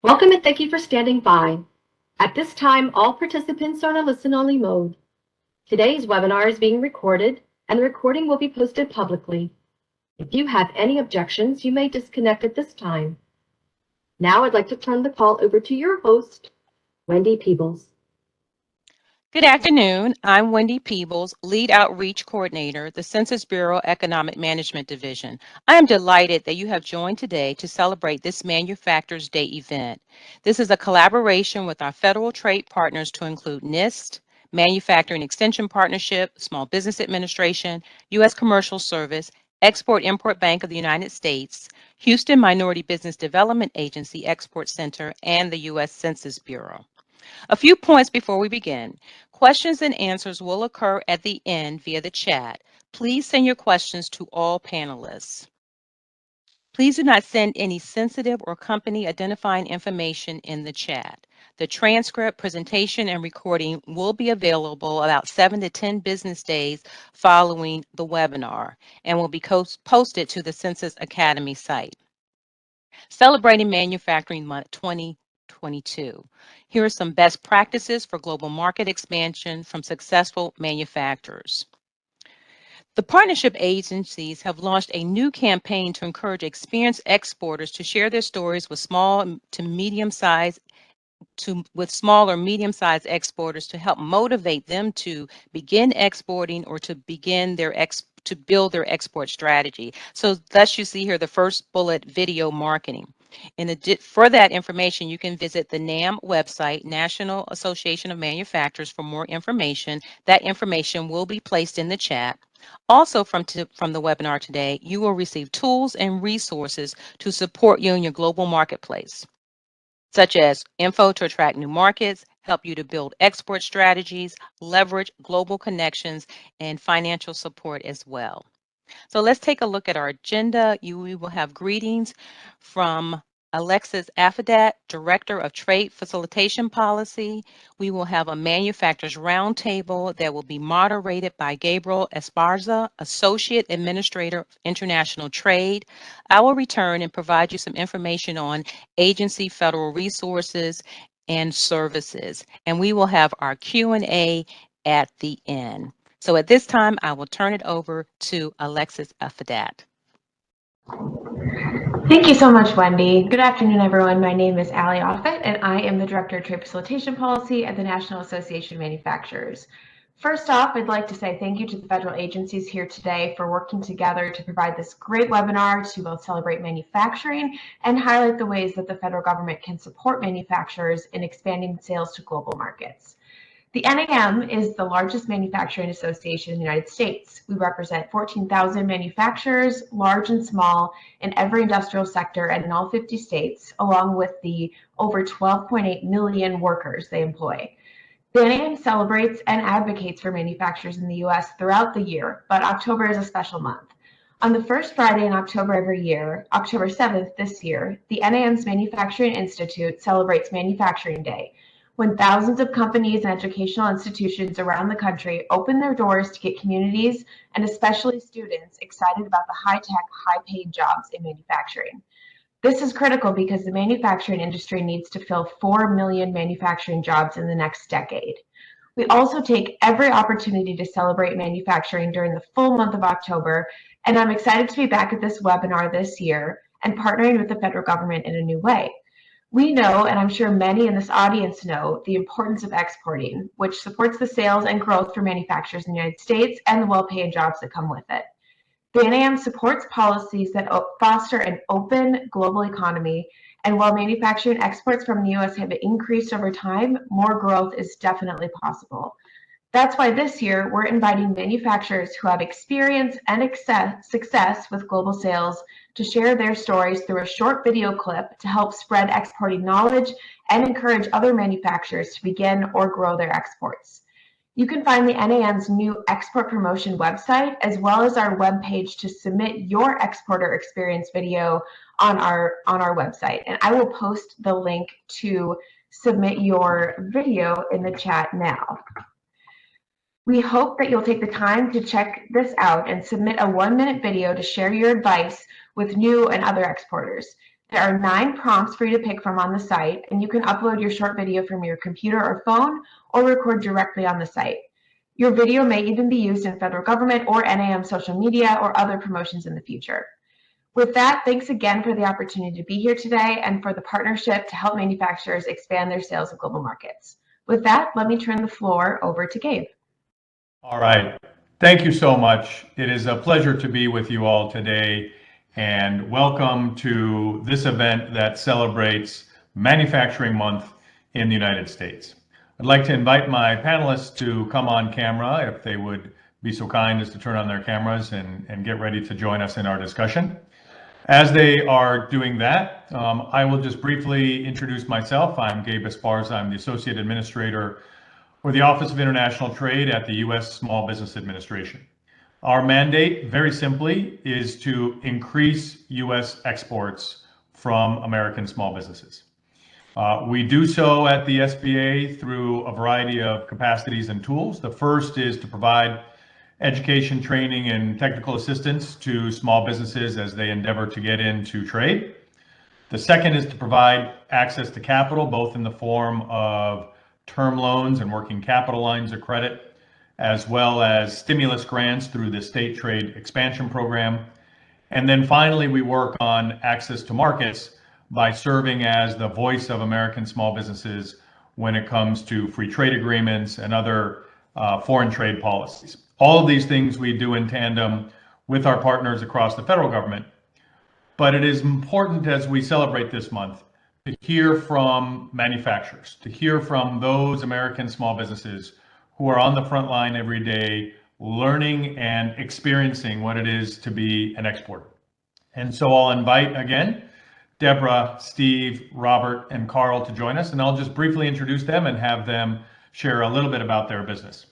Welcome and thank you for standing by. At this time, all participants are in a listen-only mode. Today's webinar is being recorded, and the recording will be posted publicly. If you have any objections, you may disconnect at this time. Now I'd like to turn the call over to your host, Wendy Peebles. Good afternoon. I'm Wendy Peebles, Lead Outreach Coordinator, the Census Bureau Economic Management Division. I am delighted that you have joined today to celebrate this Manufacturers Day event. This is a collaboration with our federal trade partners to include NIST, Manufacturing Extension Partnership, Small Business Administration, U.S. Commercial Service, Export-Import Bank of the United States, Houston Minority Business Development Agency Export Center, and the U.S. Census Bureau. A few points before we begin. Questions and answers will occur at the end via the chat. Please send your questions to all panelists. Please do not send any sensitive or company identifying information in the chat. The transcript, presentation, and recording will be available about 7 to 10 business days following the webinar and will be posted to the Census Academy site. Celebrating Manufacturing Month 2022. Here are some best practices for global market expansion from successful manufacturers. The partnership agencies have launched a new campaign to encourage experienced exporters to share their stories with small or medium-sized exporters to help motivate them to begin exporting or to begin to build their export strategy. So thus you see here the first bullet, video marketing. For that information, you can visit the NAM website, National Association of Manufacturers, for more information. That information will be placed in the chat. Also from the webinar today, you will receive tools and resources to support you in your global marketplace, such as info to attract new markets, help you to build export strategies, leverage global connections, and financial support as well. So let's take a look at our agenda. We will have greetings from Alexis Afedat, Director of Trade Facilitation Policy. We will have a manufacturers roundtable that will be moderated by Gabriel Esparza, Associate Administrator of International Trade. I will return and provide you some information on agency federal resources and services. And we will have our Q&A at the end. So at this time, I will turn it over to Alexis Afedat. Thank you so much, Wendy. Good afternoon, everyone. My name is Allie Offit, and I am the Director of Trade Facilitation Policy at the National Association of Manufacturers. First off, I'd like to say thank you to the federal agencies here today for working together to provide this great webinar to both celebrate manufacturing and highlight the ways that the federal government can support manufacturers in expanding sales to global markets. The NAM is the largest manufacturing association in the United States. We represent 14,000 manufacturers, large and small, in every industrial sector and in all 50 states, along with the over 12.8 million workers they employ. The NAM celebrates and advocates for manufacturers in the U.S. throughout the year, but October is a special month. On the first Friday in October every year, October 7th this year, the NAM's Manufacturing Institute celebrates Manufacturing Day, when thousands of companies and educational institutions around the country open their doors to get communities and especially students excited about the high-tech, high-paid jobs in manufacturing. This is critical because the manufacturing industry needs to fill 4 million manufacturing jobs in the next decade. We also take every opportunity to celebrate manufacturing during the full month of October, and I'm excited to be back at this webinar this year and partnering with the federal government in a new way. We know, and I'm sure many in this audience know, the importance of exporting, which supports the sales and growth for manufacturers in the United States and the well-paid jobs that come with it. The NAM supports policies that foster an open global economy, and while manufacturing exports from the U.S. have increased over time, more growth is definitely possible. That's why this year we're inviting manufacturers who have experience and success with global sales to share their stories through a short video clip to help spread exporting knowledge and encourage other manufacturers to begin or grow their exports. You can find the NAM's new export promotion website as well as our webpage to submit your exporter experience video on our website. And I will post the link to submit your video in the chat now. We hope that you'll take the time to check this out and submit a 1-minute video to share your advice with new and other exporters. There are 9 prompts for you to pick from on the site, and you can upload your short video from your computer or phone or record directly on the site. Your video may even be used in federal government or NAM social media or other promotions in the future. With that, thanks again for the opportunity to be here today and for the partnership to help manufacturers expand their sales in global markets. With that, let me turn the floor over to Gabe. All right. Thank you so much. It is a pleasure to be with you all today, and welcome to this event that celebrates Manufacturing Month in the United States. I'd like to invite my panelists to come on camera if they would be so kind as to turn on their cameras and get ready to join us in our discussion. As they are doing that, I will just briefly introduce myself. I'm Gabe Esparza. I'm the Associate Administrator for the Office of International Trade at the U.S. Small Business Administration. Our mandate, very simply, is to increase U.S. exports from American small businesses. We do so at the SBA through a variety of capacities and tools. The first is to provide education, training, and technical assistance to small businesses as they endeavor to get into trade. The second is to provide access to capital, both in the form of term loans and working capital lines of credit, as well as stimulus grants through the State Trade Expansion Program. And then finally, we work on access to markets by serving as the voice of American small businesses when it comes to free trade agreements and other foreign trade policies. All of these things we do in tandem with our partners across the federal government. But it is important as we celebrate this month to hear from manufacturers, to hear from those American small businesses who are on the front line every day, learning and experiencing what it is to be an exporter. And so I'll invite again Deborah, Steve, Robert, and Carl to join us, and I'll just briefly introduce them and have them share a little bit about their business.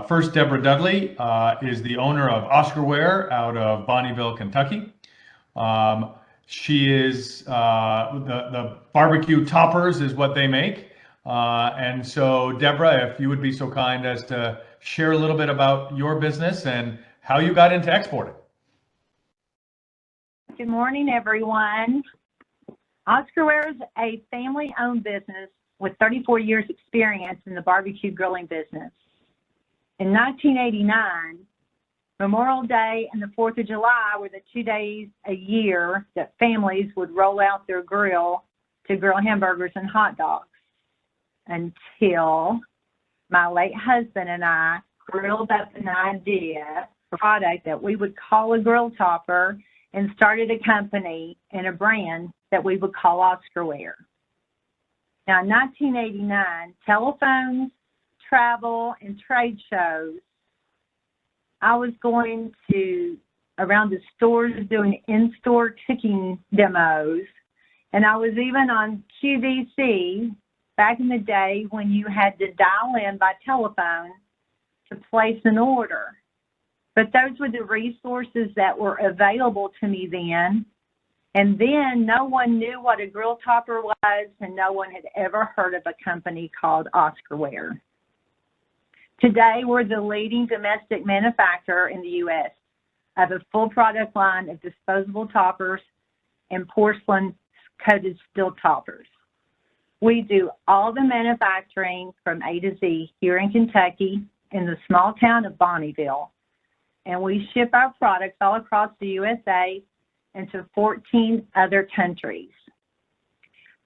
First, Deborah Dudley is the owner of Oscarware out of Bonneville, Kentucky. She is the barbecue toppers is what they make. And so, Deborah, if you would be so kind as to share a little bit about your business and how you got into exporting. Good morning, everyone. Oscarware is a family-owned business with 34 years experience in the barbecue grilling business. In 1989, Memorial Day and the 4th of July were the 2 days a year that families would roll out their grill to grill hamburgers and hot dogs, until my late husband and I grilled up an idea for a product that we would call a grill topper and started a company and a brand that we would call Oscarware. Now, in 1989, telephones, travel, and trade shows, I was going to around the stores doing in-store cooking demos, and I was even on QVC back in the day when you had to dial in by telephone to place an order. But those were the resources that were available to me then. And then no one knew what a grill topper was, and no one had ever heard of a company called Oscarware. Today, we're the leading domestic manufacturer in the U.S. of a full product line of disposable toppers and porcelain-coated steel toppers. We do all the manufacturing from A to Z here in Kentucky in the small town of Bonneville, and we ship our products all across the USA and to 14 other countries.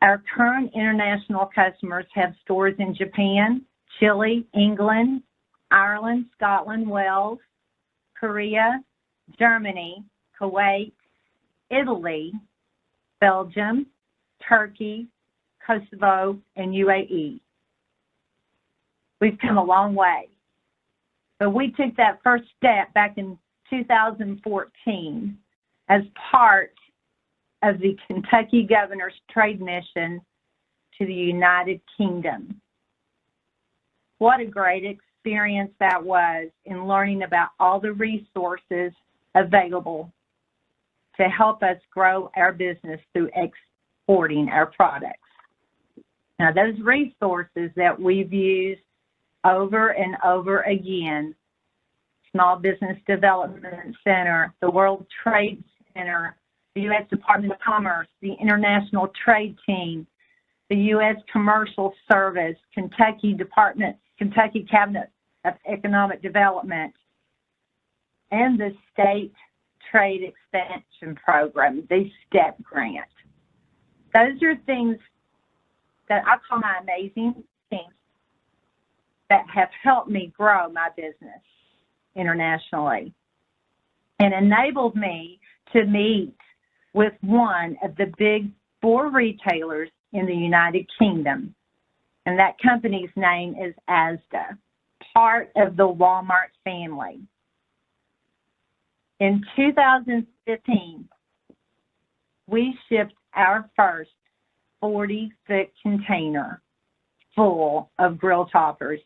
Our current international customers have stores in Japan, Chile, England, Ireland, Scotland, Wales, Korea, Germany, Kuwait, Italy, Belgium, Turkey, Kosovo, and UAE. We've come a long way. But we took that first step back in 2014 as part of the Kentucky Governor's Trade Mission to the United Kingdom. What a great experience that was in learning about all the resources available to help us grow our business through exporting our products. Now, those resources that we've used over and over again, Small Business Development Center, the World Trade Center, the U.S. Department of Commerce, the International Trade Team, the U.S. Commercial Service, Kentucky Cabinet of Economic Development, and the State Trade Expansion Program, the STEP grant. Those are things that I call my amazing things that have helped me grow my business internationally and enabled me to meet with one of the big 4 retailers in the United Kingdom. And that company's name is Asda, part of the Walmart family. In 2015, we shipped our first 40-foot container full of grill toppers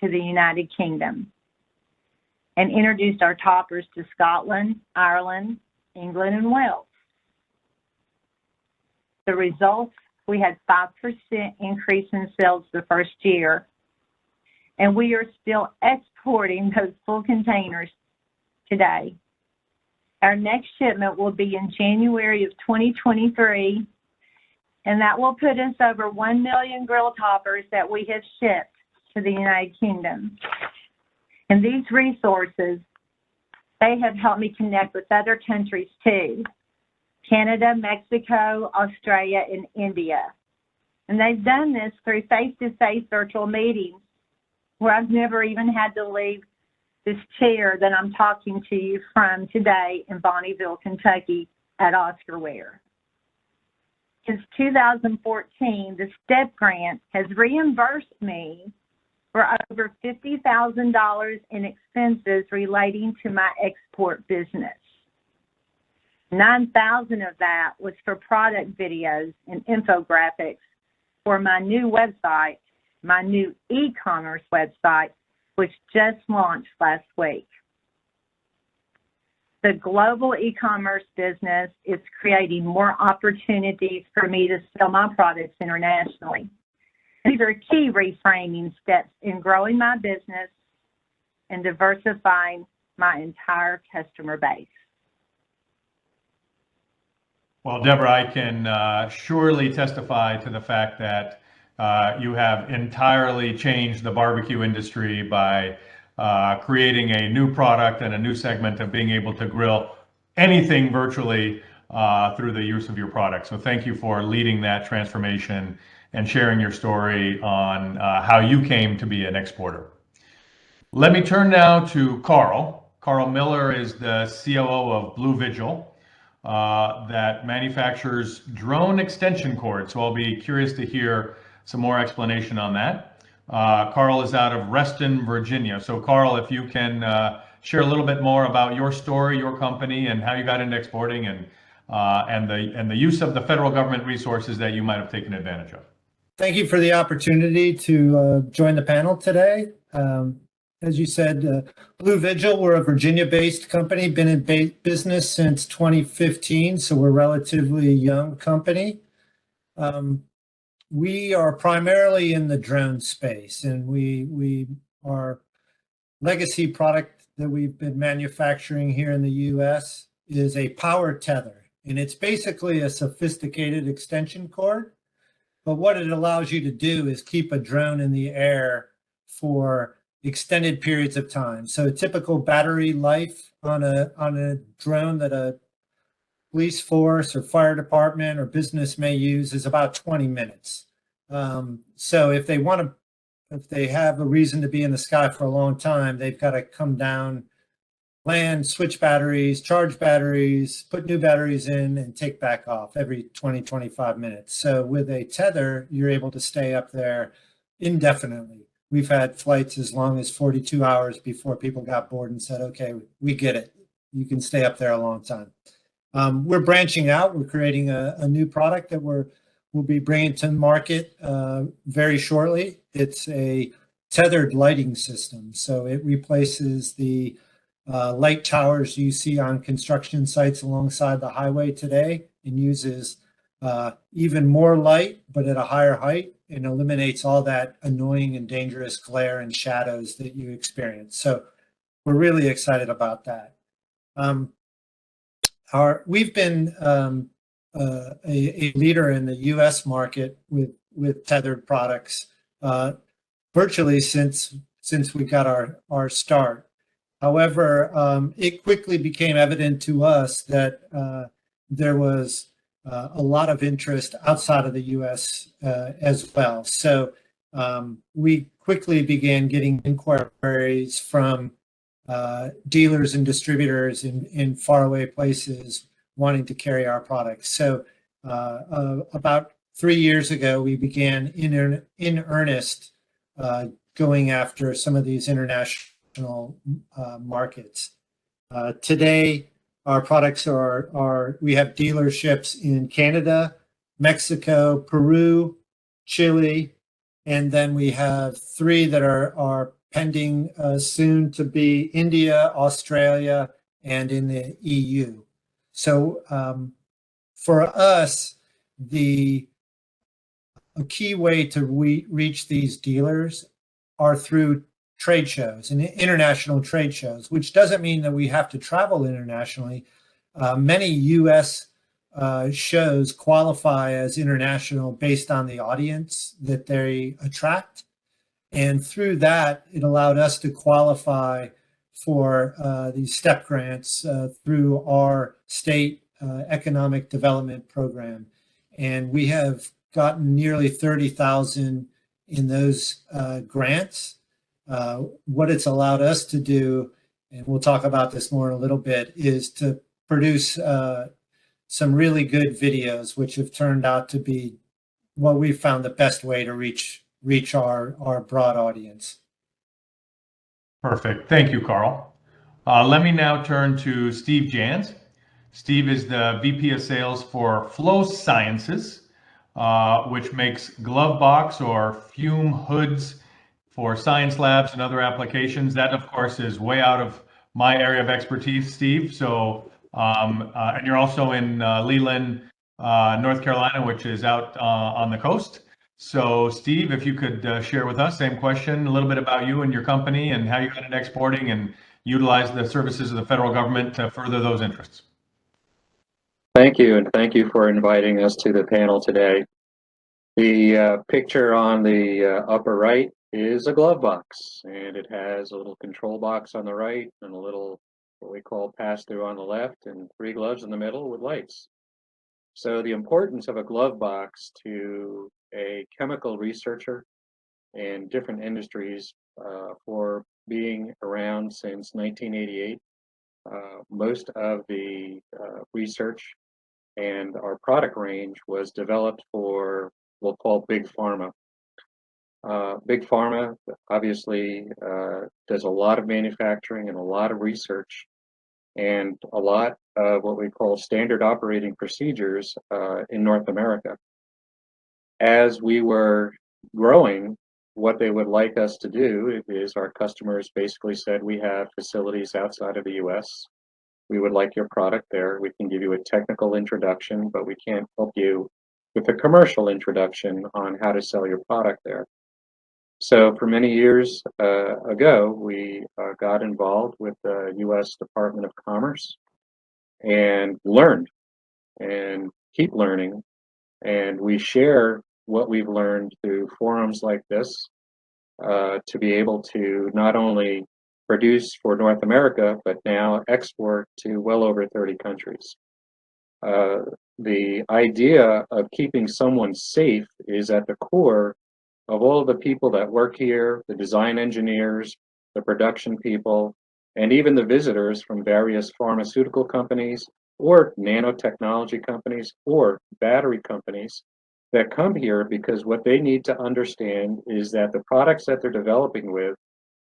to the United Kingdom and introduced our toppers to Scotland, Ireland, England, and Wales. The results, we had 5% increase in sales the first year, and we are still exporting those full containers today. Our next shipment will be in January of 2023, and that will put us over 1 million grill toppers that we have shipped to the United Kingdom. And these resources, they have helped me connect with other countries too: Canada, Mexico, Australia, and India. And they've done this through face-to-face virtual meetings where I've never even had to leave this chair that I'm talking to you from today in Bonneville, Kentucky at Oscarware. Since 2014, the STEP grant has reimbursed me for over $50,000 in expenses relating to my export business. $9,000 of that was for product videos and infographics for my new website, my new e-commerce website, which just launched last week. The global e-commerce business is creating more opportunities for me to sell my products internationally. These are key reframing steps in growing my business and diversifying my entire customer base. Well, Deborah, I can surely testify to the fact that you have entirely changed the barbecue industry by creating a new product and a new segment of being able to grill anything virtually through the use of your product. So thank you for leading that transformation and sharing your story on how you came to be an exporter. Let me turn now to Carl. Carl Miller is the COO of Blue Vigil that manufactures drone extension cords. So I'll be curious to hear some more explanation on that. Carl is out of Reston, Virginia. So Carl, if you can share a little bit more about your story, your company, and how you got into exporting and the use of the federal government resources that you might have taken advantage of. Thank you for the opportunity to join the panel today. As you said, Blue Vigil, we're a Virginia-based company, been in business since 2015, so we're a relatively young company. We are primarily in the drone space, and we our legacy product that we've been manufacturing here in the U.S. is a power tether, and it's basically a sophisticated extension cord. But what it allows you to do is keep a drone in the air for extended periods of time. So a typical battery life on a drone that a police force or fire department or business may use is about 20 minutes. So if they have a reason to be in the sky for a long time, they've got to come down, land, switch batteries, charge batteries, put new batteries in, and take back off every 20, 25 minutes. So with a tether, you're able to stay up there indefinitely. We've had flights as long as 42 hours before people got bored and said, okay, we get it. You can stay up there a long time. We're branching out. We're creating a new product that we'll be bringing to market very shortly. It's a tethered lighting system. So it replaces the light towers you see on construction sites alongside the highway today and uses even more light, but at a higher height, and eliminates all that annoying and dangerous glare and shadows that you experience. So we're really excited about that. we've been a leader in the U.S. market with tethered products virtually since we got our start. However, it quickly became evident to us that there was a lot of interest outside of the U.S. As well. So we quickly began getting inquiries from dealers and distributors in faraway places wanting to carry our products. So about 3 years ago, we began in earnest going after some of these international markets. Today, our products we have dealerships in Canada, Mexico, Peru, Chile, and then we have 3 that are pending soon to be India, Australia, and in the EU. So for us, a key way to reach these dealers are through trade shows and international trade shows, which doesn't mean that we have to travel internationally. Many U.S. Shows qualify as international based on the audience that they attract. And through that, it allowed us to qualify for these STEP grants through our state economic development program. And we have gotten nearly 30,000 in those grants. What it's allowed us to do, and we'll talk about this more in a little bit, is to produce some really good videos, which have turned out to be what we found the best way to reach our broad audience. Perfect. Thank you, Carl. Let me now turn to Steve Jans. Steve is the VP of Sales for Flow Sciences, which makes glove box or fume hoods for science labs and other applications. That, of course, is way out of my area of expertise, Steve. So, and you're also in Leland, North Carolina, which is out on the coast. So, Steve, if you could share with us, same question, a little bit about you and your company and how you got into exporting and utilize the services of the federal government to further those interests. Thank you, and thank you for inviting us to the panel today. The picture on the upper right is a glove box, and it has a little control box on the right and a little what we call pass-through on the left and 3 gloves in the middle with lights. So the importance of a glove box to a chemical researcher and different industries for being around since 1988. Most of the research and our product range was developed for we'll call big pharma. Big pharma obviously does a lot of manufacturing and a lot of research and a lot of what we call standard operating procedures in North America. As we were growing, what they would like us to do is our customers basically said, we have facilities outside of the US. We would like your product there. We can give you a technical introduction, but we can't help you with a commercial introduction on how to sell your product there. So for many years ago, we got involved with the US Department of Commerce and learned and keep learning. And we share what we've learned through forums like this to be able to not only produce for North America, but now export to well over 30 countries. The idea of keeping someone safe is at the core of all of the people that work here, the design engineers, the production people, and even the visitors from various pharmaceutical companies or nanotechnology companies or battery companies that come here, because what they need to understand is that the products that they're developing with,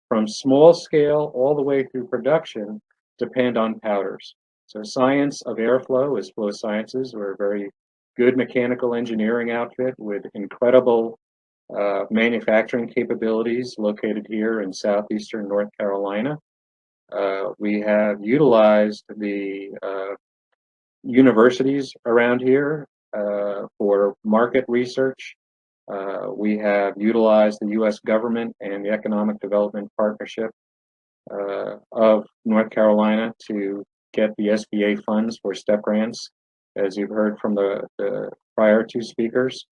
from small scale all the way through production, depend on powders. So science of airflow is Flow Sciences. We're a very good mechanical engineering outfit with incredible manufacturing capabilities located here in southeastern North Carolina. We have utilized the universities around here for market research. We have utilized the U.S. government and the Economic Development Partnership of North Carolina to get the SBA funds for STEP grants, as you've heard from the prior two speakers.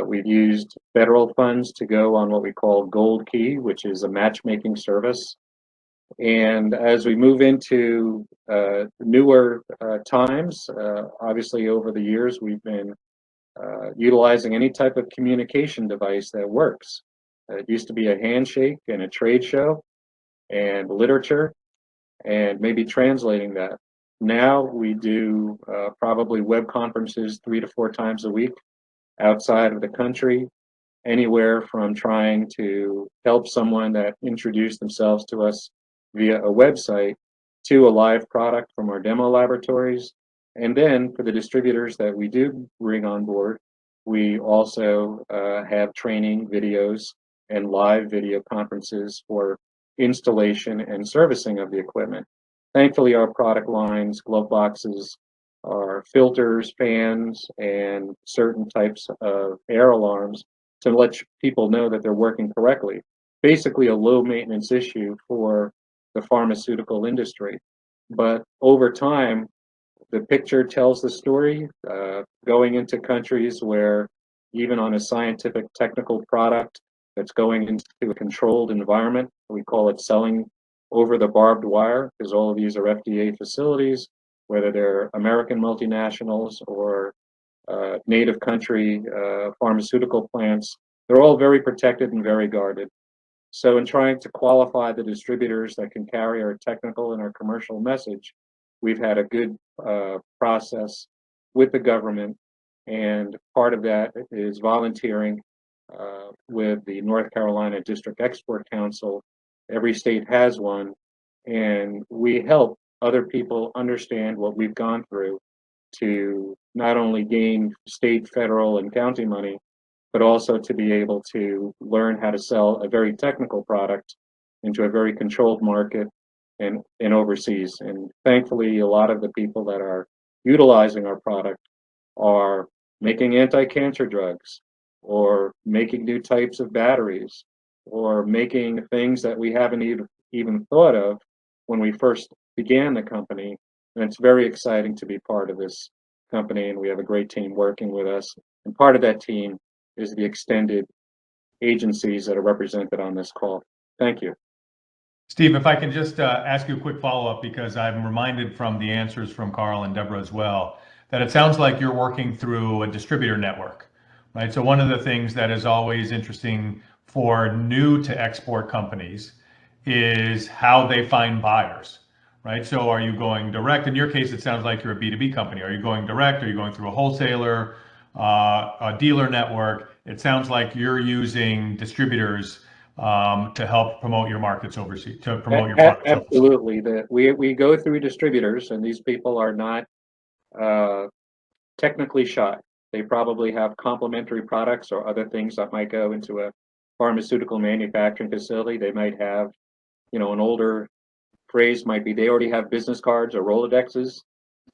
We've used federal funds to go on what we call Gold Key, which is a matchmaking service. And as we move into newer times, obviously over the years, we've been utilizing any type of communication device that works. It used to be a handshake and a trade show and literature and maybe translating that. Now we do probably web conferences 3 to 4 times a week outside of the country, anywhere from trying to help someone that introduced themselves to us via a website to a live product from our demo laboratories. And then for the distributors that we do bring on board, we also have training videos and live video conferences for installation and servicing of the equipment. Thankfully, our product lines, glove boxes, are filters, fans, and certain types of air alarms to let people know that they're working correctly. Basically a low maintenance issue for the pharmaceutical industry. But over time, the picture tells the story, going into countries where even on a scientific technical product that's going into a controlled environment, we call it selling over the barbed wire, because all of these are FDA facilities, whether they're American multinationals or native country pharmaceutical plants, they're all very protected and very guarded. So in trying to qualify the distributors that can carry our technical and our commercial message, we've had a good process with the government, and part of that is volunteering with the North Carolina District Export Council. Every state has one, and we help other people understand what we've gone through to not only gain state, federal, and county money, but also to be able to learn how to sell a very technical product into a very controlled market and overseas. And thankfully, a lot of the people that are utilizing our product are making anti-cancer drugs, or making new types of batteries, or making things that we haven't even thought of when we first began the company. And it's very exciting to be part of this company, and we have a great team working with us. And part of that team is the extended agencies that are represented on this call. Thank you. Steve, if I can just ask you a quick follow-up, because I'm reminded from the answers from Carl and Deborah as well, that it sounds like you're working through a distributor network, right? So one of the things that is always interesting for new to export companies is how they find buyers, right? So are you going direct? In your case, it sounds like you're a B2B company. Are you going direct? Are you going through a wholesaler, a dealer network? It sounds like you're using distributors to help promote your markets overseas, to promote your products overseas. Absolutely. We go through distributors, and these people are not technically shy. They probably have complementary products or other things that might go into a pharmaceutical manufacturing facility. They might have, an older phrase might be they already have business cards or Rolodexes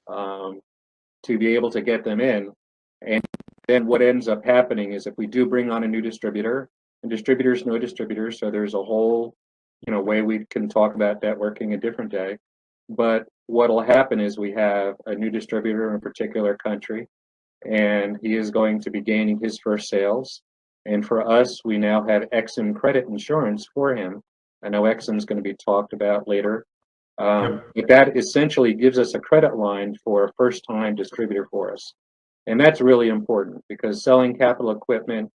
to be able to get them in. And then what ends up happening is if we do bring on a new distributor, and distributors know distributors, so there's a whole way we can talk about networking a different day. But what'll happen is we have a new distributor in a particular country, and he is going to be gaining his first sales. And for us, we now have EXIM credit insurance for him. I know EXIM is going to be talked about later. But that essentially gives us a credit line for a first-time distributor for us. And that's really important, because selling capital equipment,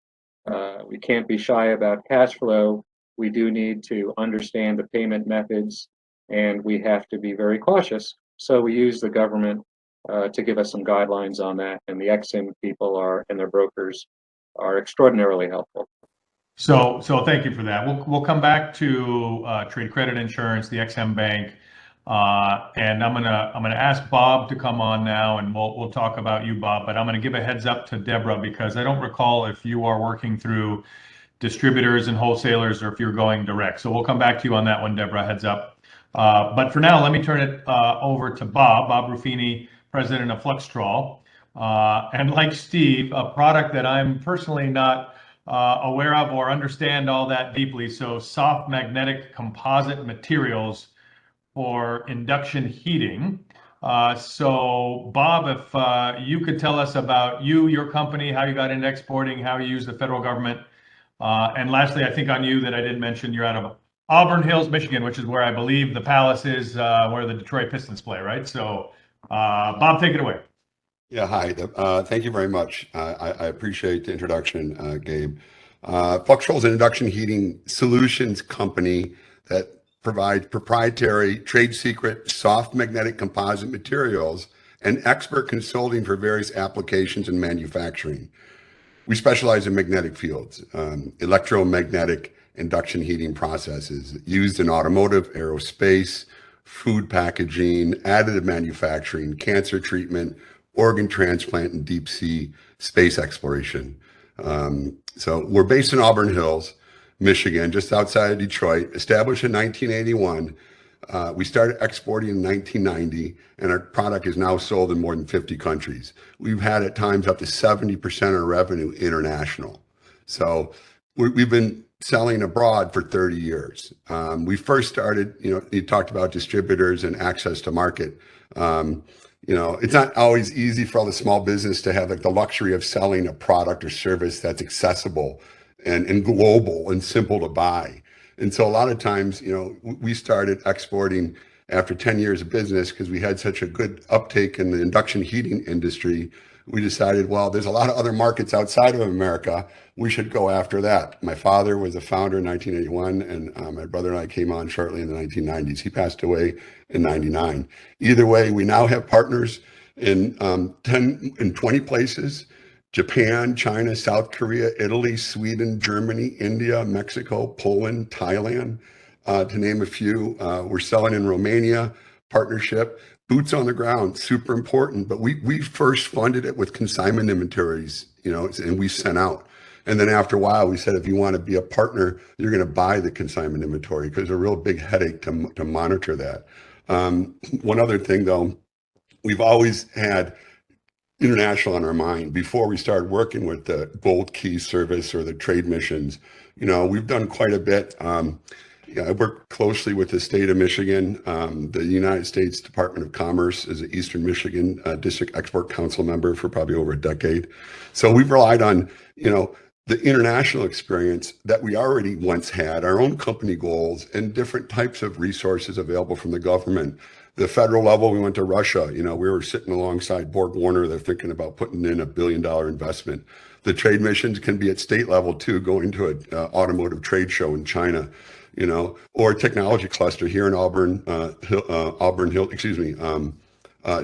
we can't be shy about cash flow. We do need to understand the payment methods, and we have to be very cautious. So we use the government to give us some guidelines on that, and the EXIM people and their brokers are extraordinarily helpful. So thank you for that. We'll come back to trade credit insurance, the EXIM Bank, and I'm gonna ask Bob to come on now, and we'll talk about you, Bob. But I'm gonna give a heads up to Deborah, because I don't recall if you are working through distributors and wholesalers or if you're going direct. So we'll come back to you on that one, Deborah. Heads up. But for now, let me turn it over to Bob Ruffini, president of Flextrol, and like Steve, a product that I'm personally not aware of or understand all that deeply. So soft magnetic composite materials for induction heating. So Bob, if you could tell us about your company, how you got into exporting, how you use the federal government. And lastly, I think on you that I didn't mention, you're out of Auburn Hills, Michigan, which is where I believe the Palace is, where the Detroit Pistons play, right? So Bob, take it away. Yeah, hi. Thank you very much. I appreciate the introduction, Gabe. Flextrol is an induction heating solutions company that provides proprietary, trade secret, soft magnetic composite materials and expert consulting for various applications and manufacturing. We specialize in magnetic fields, electromagnetic induction heating processes used in automotive, aerospace, food packaging, additive manufacturing, cancer treatment, organ transplant, and deep sea space exploration. So we're based in Auburn Hills, Michigan, just outside of Detroit, established in 1981. We started exporting in 1990, and our product is now sold in more than 50 countries. We've had at times up to 70% of our revenue international. So we've been selling abroad for 30 years. We first started, you talked about distributors and access to market. It's not always easy for all the small business to have like the luxury of selling a product or service that's accessible and global and simple to buy. And so a lot of times, we started exporting after 10 years of business because we had such a good uptake in the induction heating industry. We decided, well, there's a lot of other markets outside of America. We should go after that. My father was a founder in 1981, and my brother and I came on shortly in the 1990s. He passed away in 99. Either way, we now have partners in 20 places: Japan, China, South Korea, Italy, Sweden, Germany, India, Mexico, Poland, Thailand, to name a few. We're selling in Romania, partnership. Boots on the ground, super important. But we first funded it with consignment inventories, and we sent out. And then after a while, we said, if you want to be a partner, you're going to buy the consignment inventory because it's a real big headache to monitor that. One other thing, though, we've always had international on our mind. Before we started working with the Gold Key service or the trade missions, we've done quite a bit. I work closely with the state of Michigan. The United States Department of Commerce is an Eastern Michigan District Export Council member for probably over a decade. So we've relied on, the international experience that we already once had, our own company goals, and different types of resources available from the government. The federal level, we went to Russia. We were sitting alongside Borg Warner. They're thinking about putting in $1 billion investment. The trade missions can be at state level too, going to an automotive trade show in China. Or a technology cluster here in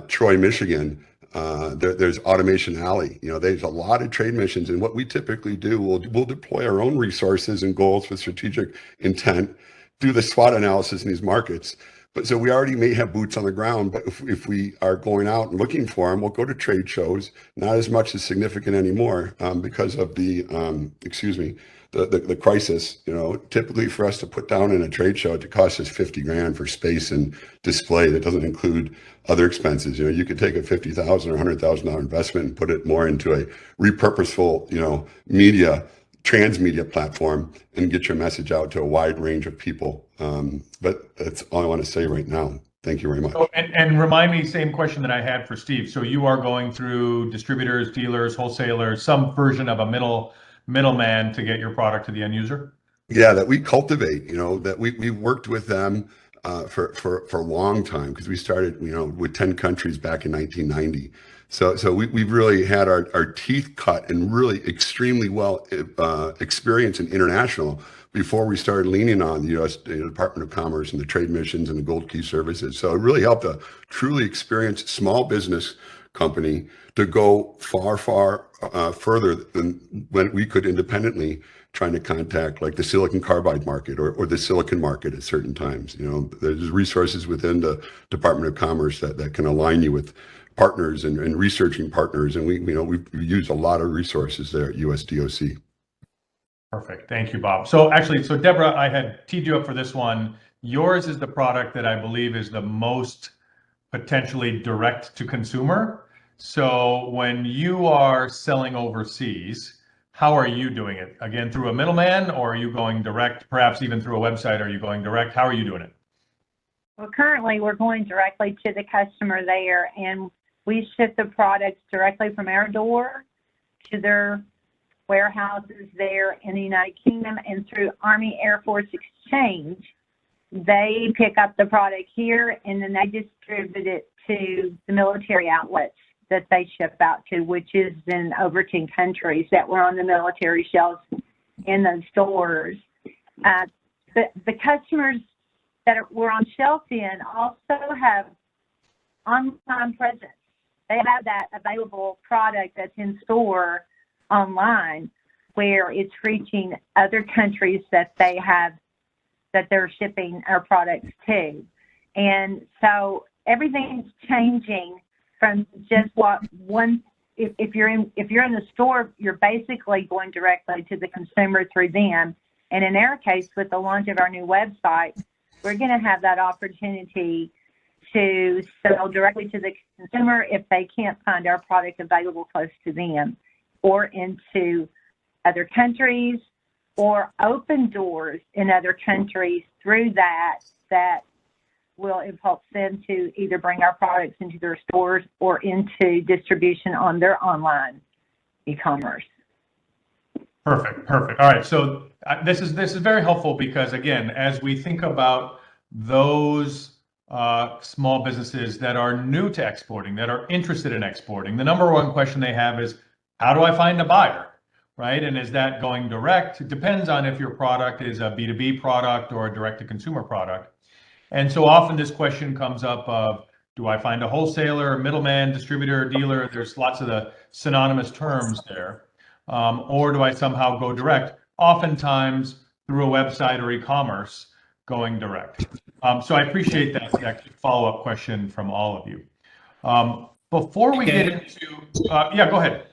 Troy, Michigan. There's Automation Alley. There's a lot of trade missions, and what we typically do, we'll deploy our own resources and goals with strategic intent, do the SWOT analysis in these markets. But so we already may have boots on the ground, but if we are going out and looking for them, we'll go to trade shows. Not as much as significant anymore because of the the crisis. Typically for us to put down in a trade show, it costs us $50,000 for space and display. That doesn't include other expenses. You could take a $50,000 or $100,000 investment and put it more into a repurposeful, media, transmedia platform and get your message out to a wide range of people. But that's all I want to say right now. Thank you very much. Oh, and remind me, same question that I had for Steve. So you are going through distributors, dealers, wholesalers, some version of a middleman to get your product to the end user? Yeah, that we cultivate, that we worked with them for a long time because we started, with 10 countries back in 1990. So we've really had our teeth cut and really extremely well experienced in international before we started leaning on the U.S. Department of Commerce and the trade missions and the Gold Key services. So it really helped a truly experienced small business company to go far further than when we could independently, trying to contact like the silicon carbide market or the silicon market at certain times. There's resources within the Department of Commerce that can align you with partners and researching partners. And we've used a lot of resources there at USDOC. Perfect. Thank you, Bob. So Deborah, I had teed you up for this one. Yours is the product that I believe is the most potentially direct to consumer. So when you are selling overseas, how are you doing it? Again, through a middleman, or are you going direct, perhaps even through a website? Are you going direct? How are you doing it? Well, currently we're going directly to the customer there, and we ship the products directly from our door to their warehouses there in the United Kingdom, and through Army Air Force Exchange, they pick up the product here and then they distribute it to the military outlets that they ship out to, which is in over 10 countries that were on the military shelves in those stores. The customers that were on shelf in also have online presence. They have that available product that's in store online, where it's reaching other countries that they have, that they're shipping our products to. And so everything's changing from just what one, if you're in the store, you're basically going directly to the consumer through them. And in our case, with the launch of our new website, we're going to have that opportunity to sell directly to the consumer if they can't find our product available close to them, or into other countries, or open doors in other countries through that will impulse them to either bring our products into their stores or into distribution on their online e-commerce. Perfect. All right. So this is very helpful because, again, as we think about those small businesses that are new to exporting, that are interested in exporting, the number one question they have is, how do I find a buyer, right? And is that going direct? It depends on if your product is a B2B product or a direct-to-consumer product. And so often this question comes up of, do I find a wholesaler, middleman, distributor, dealer? There's lots of the synonymous terms there. Or do I somehow go direct? Oftentimes through a website or e-commerce, going direct. So I appreciate that follow-up question from all of you. Before we get into, yeah, go ahead.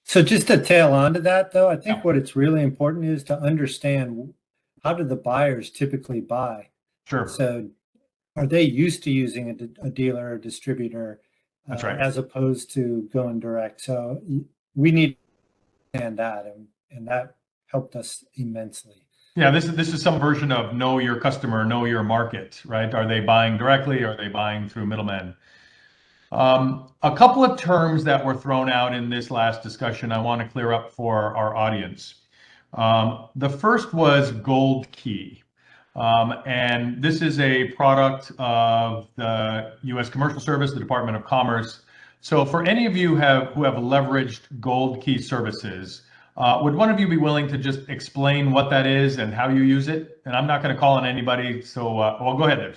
So just to tail onto that, though, I think what it's really important is to understand, how do the buyers typically buy? Sure. So are they used to using a dealer or distributor? That's right. As opposed to going direct? So we need to understand that, and that helped us immensely. Yeah, this is some version of know your customer, know your market, right? Are they buying directly? Are they buying through middlemen? A couple of terms that were thrown out in this last discussion I want to clear up for our audience. The first was Gold Key. And this is a product of the U.S. Commercial Service, the Department of Commerce. So for any of you who have leveraged Gold Key services, would one of you be willing to just explain what that is and how you use it? And I'm not going to call on anybody, so well, go ahead there.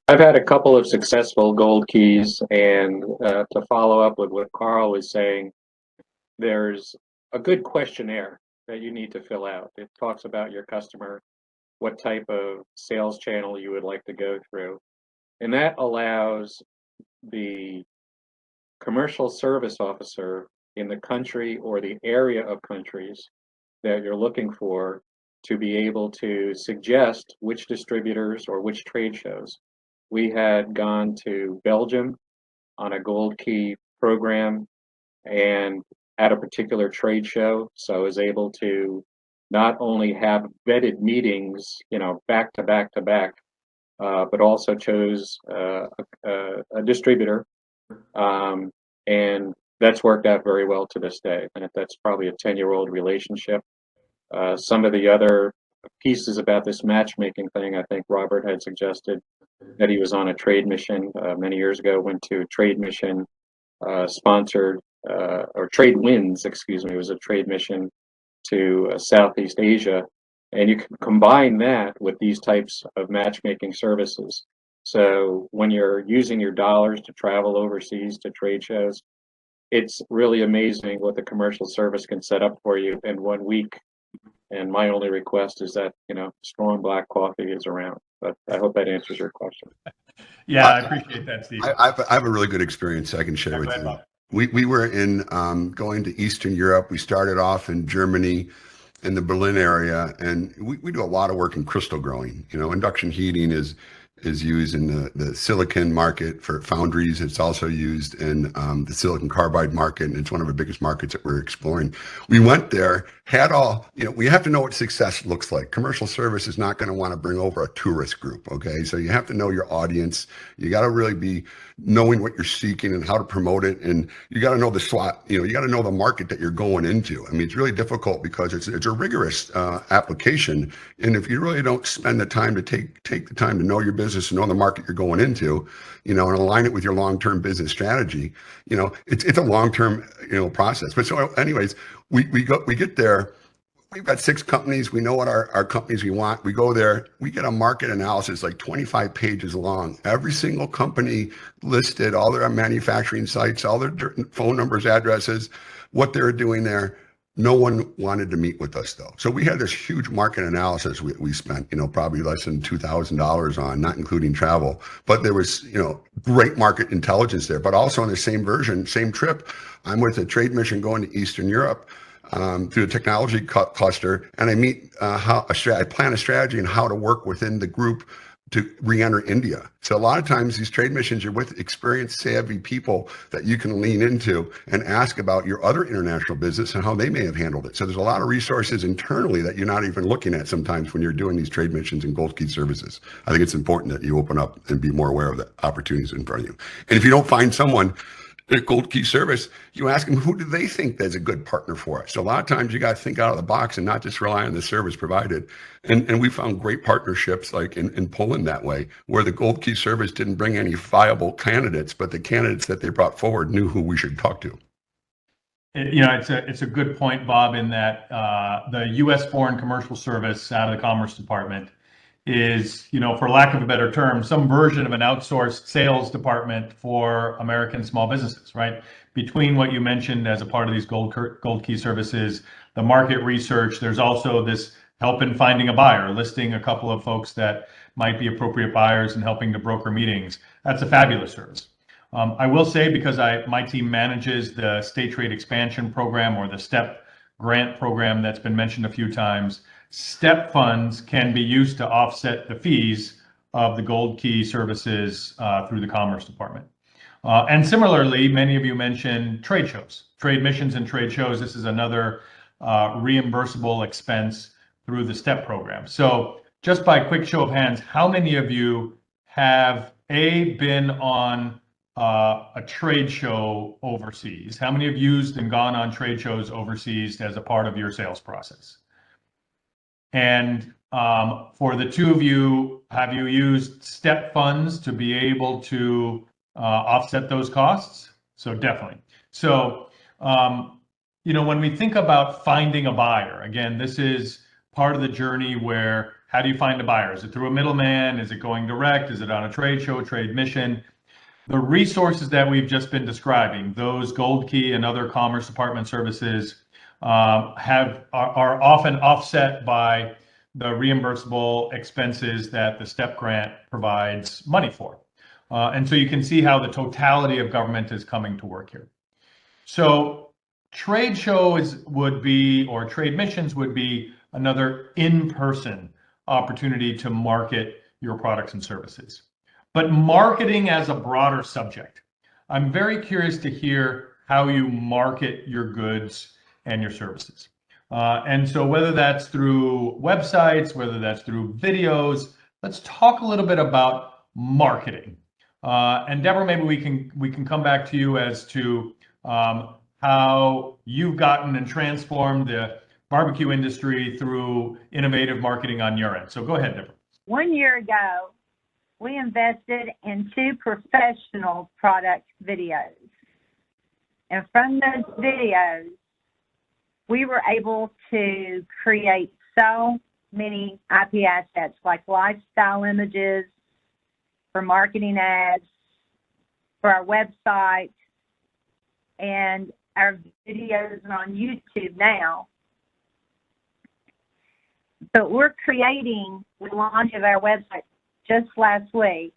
I've had a couple of successful Gold Keys, and to follow up with what Carl was saying, there's a good questionnaire that you need to fill out. It talks about your customer, what type of sales channel you would like to go through, and that allows the commercial service officer in the country or the area of countries that you're looking for to be able to suggest which distributors or which trade shows. We had gone to Belgium on a Gold Key program and at a particular trade show, so I was able to not only have vetted meetings, back to back to back, but also chose a distributor, and that's worked out very well to this day. And that's probably a 10-year-old relationship. Some of the other pieces about this matchmaking thing, I think Robert had suggested that he was on a trade mission many years ago, went to a trade mission sponsored, or Trade Winds, excuse me, it was a trade mission to Southeast Asia. And you can combine that with these types of matchmaking services. So when you're using your dollars to travel overseas to trade shows, it's really amazing what the commercial service can set up for you in 1 week. And my only request is that, strong black coffee is around. But I hope that answers your question. Yeah, I appreciate that, Steve. I have a really good experience I can share with you. We were in going to Eastern Europe. We started off in Germany, in the Berlin area, and we do a lot of work in crystal growing. Induction heating is used in the silicon market for foundries. It's also used in the silicon carbide market, and it's one of the biggest markets that we're exploring. We went there we have to know what success looks like. Commercial service is not going to want to bring over a tourist group. Okay. So you have to know your audience. You got to really be knowing what you're seeking and how to promote it. And you got to know the SWOT, you got to know the market that you're going into. I mean, it's really difficult because it's a rigorous application. And if you really don't spend the time to take the time to know your business and know the market you're going into, and align it with your long-term business strategy, it's a long-term, process. But so anyways, we get there. We've got 6 companies. We know what our companies we want. We go there. We get a market analysis like 25 pages long. Every single company listed, all their manufacturing sites, all their phone numbers, addresses, what they're doing there. No one wanted to meet with us though. So we had this huge market analysis we spent, probably less than $2,000 on, not including travel. But there was, great market intelligence there. But also on the same version, same trip, I'm with a trade mission going to Eastern Europe through the technology cluster, and I meet I plan a strategy and how to work within the group to re-enter India. So a lot of times these trade missions, you're with experienced, savvy people that you can lean into and ask about your other international business and how they may have handled it. So there's a lot of resources internally that you're not even looking at sometimes when you're doing these trade missions and Gold Key services. I think it's important that you open up and be more aware of the opportunities in front of you. And if you don't find someone at Gold Key Service, you ask them, who do they think that's a good partner for us? So a lot of times you got to think out of the box and not just rely on the service provided. And we found great partnerships like in Poland that way, where the Gold Key Service didn't bring any viable candidates, but the candidates that they brought forward knew who we should talk to. It's a good point, Bob, in that the U.S. Foreign Commercial Service out of the Commerce Department is, for lack of a better term, some version of an outsourced sales department for American small businesses, right? Between what you mentioned as a part of these Gold Key services, the market research, there's also this help in finding a buyer, listing a couple of folks that might be appropriate buyers and helping to broker meetings. That's a fabulous service. I will say, because my team manages the State Trade Expansion Program, or the STEP grant program that's been mentioned a few times, STEP funds can be used to offset the fees of the Gold Key services through the Commerce Department. And similarly, many of you mentioned trade shows, trade missions and trade shows. This is another reimbursable expense through the STEP program. So just by quick show of hands, how many of you have been on a trade show overseas? How many have used and gone on trade shows overseas as a part of your sales process? And for the two of you, have you used STEP funds to be able to offset those costs? So definitely. So, when we think about finding a buyer, again, this is part of the journey where, how do you find a buyer? Is it through a middleman? Is it going direct? Is it on a trade show, trade mission? The resources that we've just been describing, those Gold Key and other Commerce Department services, are often offset by the reimbursable expenses that the STEP grant provides money for. And so you can see how the totality of government is coming to work here. So trade shows would be, or trade missions would be, another in-person opportunity to market your products and services. But marketing as a broader subject, I'm very curious to hear how you market your goods and your services. And so whether that's through websites, whether that's through videos, let's talk a little bit about marketing. And Deborah, maybe we can come back to you as to how you've gotten and transformed the barbecue industry through innovative marketing on your end. So go ahead, Deborah. 1 year ago, we invested in 2 professional product videos. And from those videos, we were able to create so many IP assets, like lifestyle images for marketing ads, for our website, and our videos are on YouTube now. But we're creating the launch of our website just last week.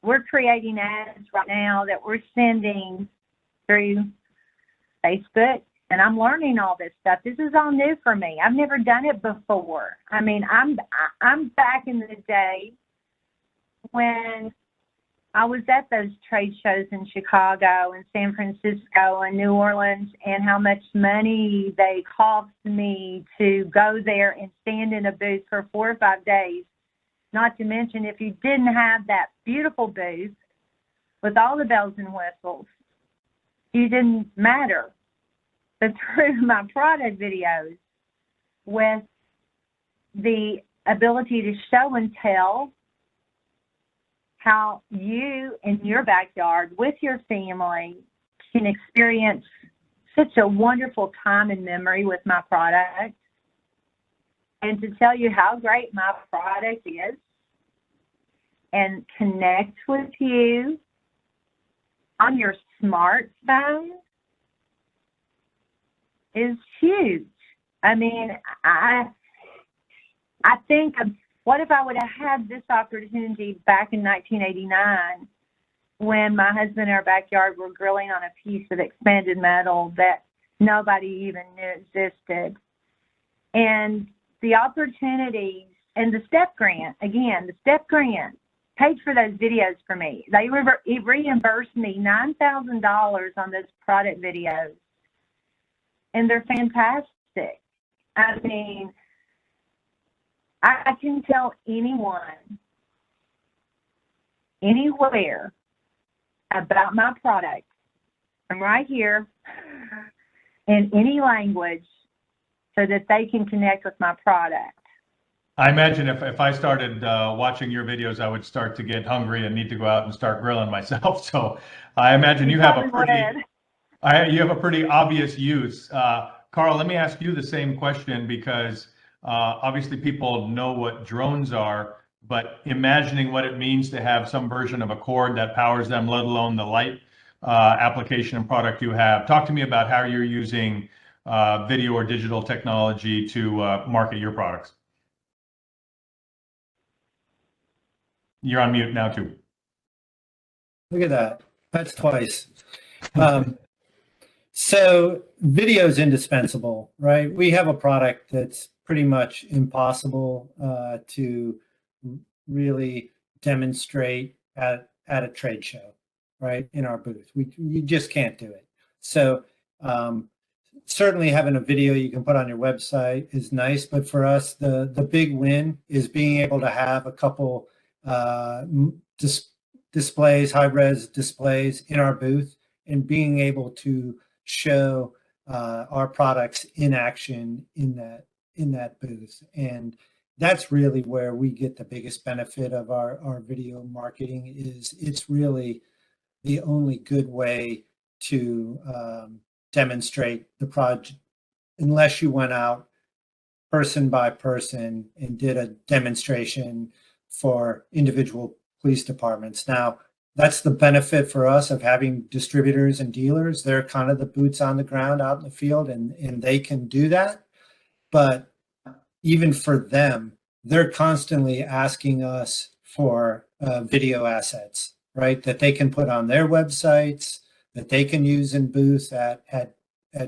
We're creating ads right now that we're sending through Facebook, and I'm learning all this stuff. This is all new for me. I've never done it before. I mean, I'm back in the day when I was at those trade shows in Chicago and San Francisco and New Orleans, and how much money they cost me to go there and stand in a booth for 4 or 5 days. Not to mention, if you didn't have that beautiful booth with all the bells and whistles, you didn't matter. But through my product videos, with the ability to show and tell how you in your backyard with your family can experience such a wonderful time and memory with my product, and to tell you how great my product is and connect with you on your smartphone is huge. I mean, I think of what if I would have had this opportunity back in 1989 when my husband in our backyard were grilling on a piece of expanded metal that nobody even knew existed. And the opportunities and the STEP grant, again, the STEP grant paid for those videos for me. They reimbursed me $9,000 on those product videos. And they're fantastic. I mean, I can tell anyone, anywhere, about my product from right here in any language so that they can connect with my product. I imagine if I started watching your videos, I would start to get hungry and need to go out and start grilling myself. So I imagine you have a pretty obvious use. Carl, let me ask you the same question, because obviously people know what drones are, but imagining what it means to have some version of a cord that powers them, let alone the light application and product you have. Talk to me about how you're using video or digital technology to market your products. You're on mute now too. Look at that. That's twice. So video is indispensable, right? We have a product that's pretty much impossible to really demonstrate at a trade show, right? In our booth, you just can't do it. So certainly having a video you can put on your website is nice, but for us, the big win is being able to have a couple displays, high-res displays in our booth, and being able to show our products in action in that booth. And that's really where we get the biggest benefit of our video marketing. Is it's really the only good way to demonstrate the project, unless you went out person by person and did a demonstration for individual police departments. Now, that's the benefit for us of having distributors and dealers. They're kind of the boots on the ground out in the field, and they can do that. But even for them, they're constantly asking us for video assets, right? That they can put on their websites, that they can use in booths at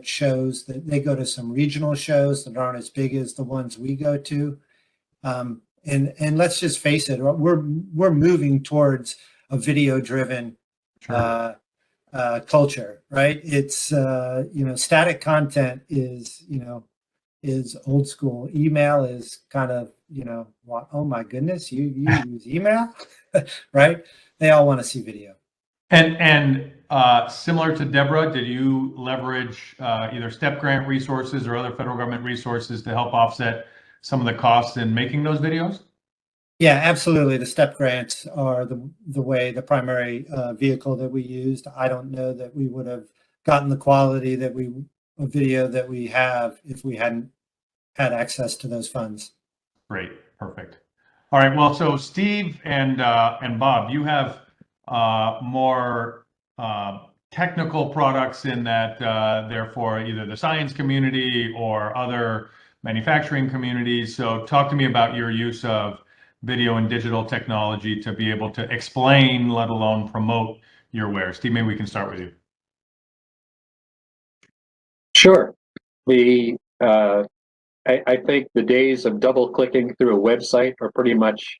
shows. That they go to some regional shows that aren't as big as the ones we go to. And let's just face it, we're moving towards a video-driven culture, right? It's static content is old school. Email is kind of oh my goodness, you use email, right? They all want to see video. And similar to Deborah, did you leverage either STEP grant resources or other federal government resources to help offset some of the costs in making those videos? Yeah, absolutely. The STEP grants are the primary vehicle that we used. I don't know that we would have gotten the quality of video that we have if we hadn't had access to those funds. Great, perfect. All right, well, so Steve and Bob, you have more technical products in that they're for either the science community or other manufacturing communities. So talk to me about your use of video and digital technology to be able to explain, let alone promote your wares. Steve, maybe we can start with you. Sure. I think the days of double clicking through a website are pretty much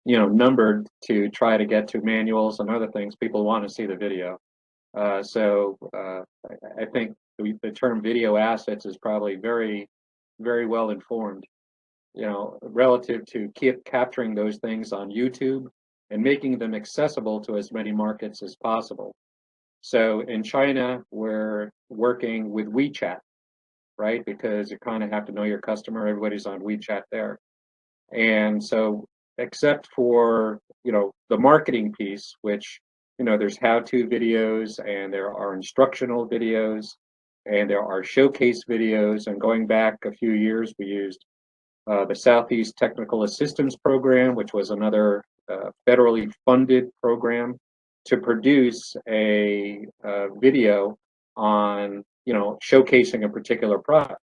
numbered to try to get to manuals and other things. People want to see the video. So I think the term video assets is probably very, very well informed, relative to keep capturing those things on YouTube and making them accessible to as many markets as possible. So in China, we're working with WeChat, right? Because you kind of have to know your customer. Everybody's on WeChat there. And so except for, the marketing piece, which, there's how-to videos and there are instructional videos and there are showcase videos. And going back a few years, we used the Southeast Technical Assistance Program, which was another federally funded program to produce a video on, showcasing a particular product.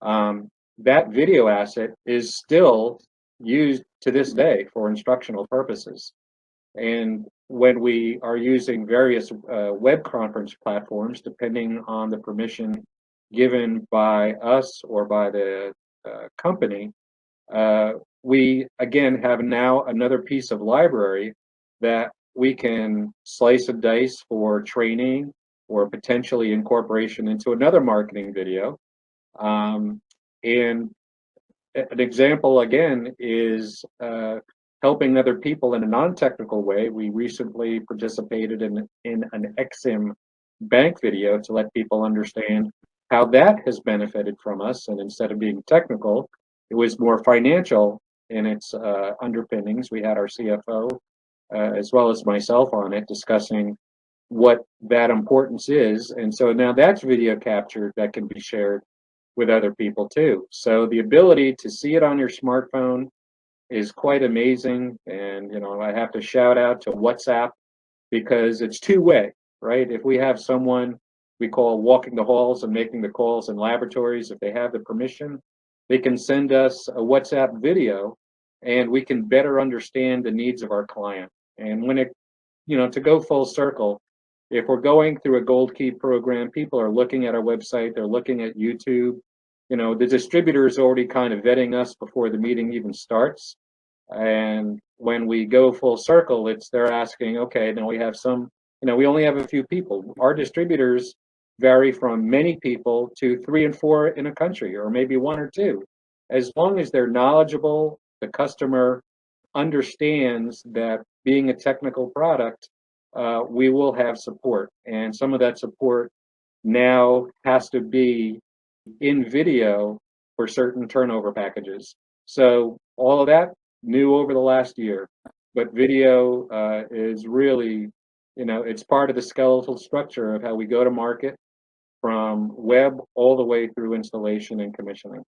That video asset is still used to this day for instructional purposes. And when we are using various web conference platforms, depending on the permission given by us or by the company, we again have now another piece of library that we can slice and dice for training or potentially incorporation into another marketing video. And an example again is helping other people in a non-technical way. We recently participated in an Exim Bank video to let people understand how that has benefited from us. And instead of being technical, it was more financial in its underpinnings. We had our CFO as well as myself on it discussing what that importance is. And so now that's video captured that can be shared with other people too. So the ability to see it on your smartphone is quite amazing. And, I have to shout out to WhatsApp because it's two-way, right? If we have someone we call walking the halls and making the calls in laboratories, if they have the permission, they can send us a WhatsApp video and we can better understand the needs of our client. And when it, to go full circle, if we're going through a Gold Key program, people are looking at our website, they're looking at YouTube. The distributor is already kind of vetting us before the meeting even starts. And when we go full circle, they're asking, okay, now we have some, we only have a few people. Our distributors vary from many people to 3 and 4 in a country, or maybe 1 or 2. As long as they're knowledgeable, the customer understands that being a technical product, we will have support. And some of that support now has to be in video for certain turnover packages. So all of that new over the last year, but video is really, it's part of the skeletal structure of how we go to market from web all the way through installation and commissioning.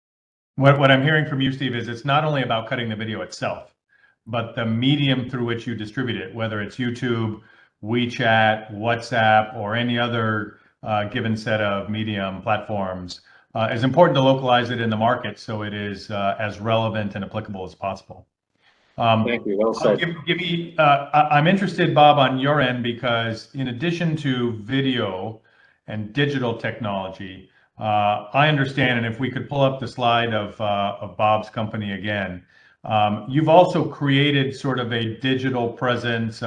What I'm hearing from you, Steve, is it's not only about cutting the video itself, but the medium through which you distribute it, whether it's YouTube, WeChat, WhatsApp, or any other given set of medium platforms. It's important to localize it in the market so it is as relevant and applicable as possible. Thank you. Well said. I'm interested, Bob, on your end, because in addition to video and digital technology, I understand, and if we could pull up the slide of Bob's company again, you've also created sort of a digital presence,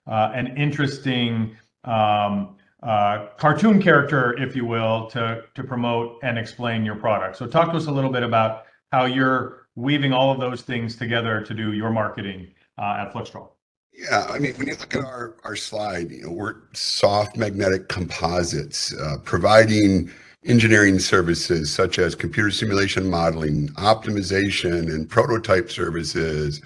an interesting cartoon character, if you will, to promote and explain your product. So talk to us a little bit about how you're weaving all of those things together to do your marketing at Flextrol. Yeah, I mean, when you look at our slide, we're soft magnetic composites, providing engineering services such as computer simulation modeling, optimization, and prototype services,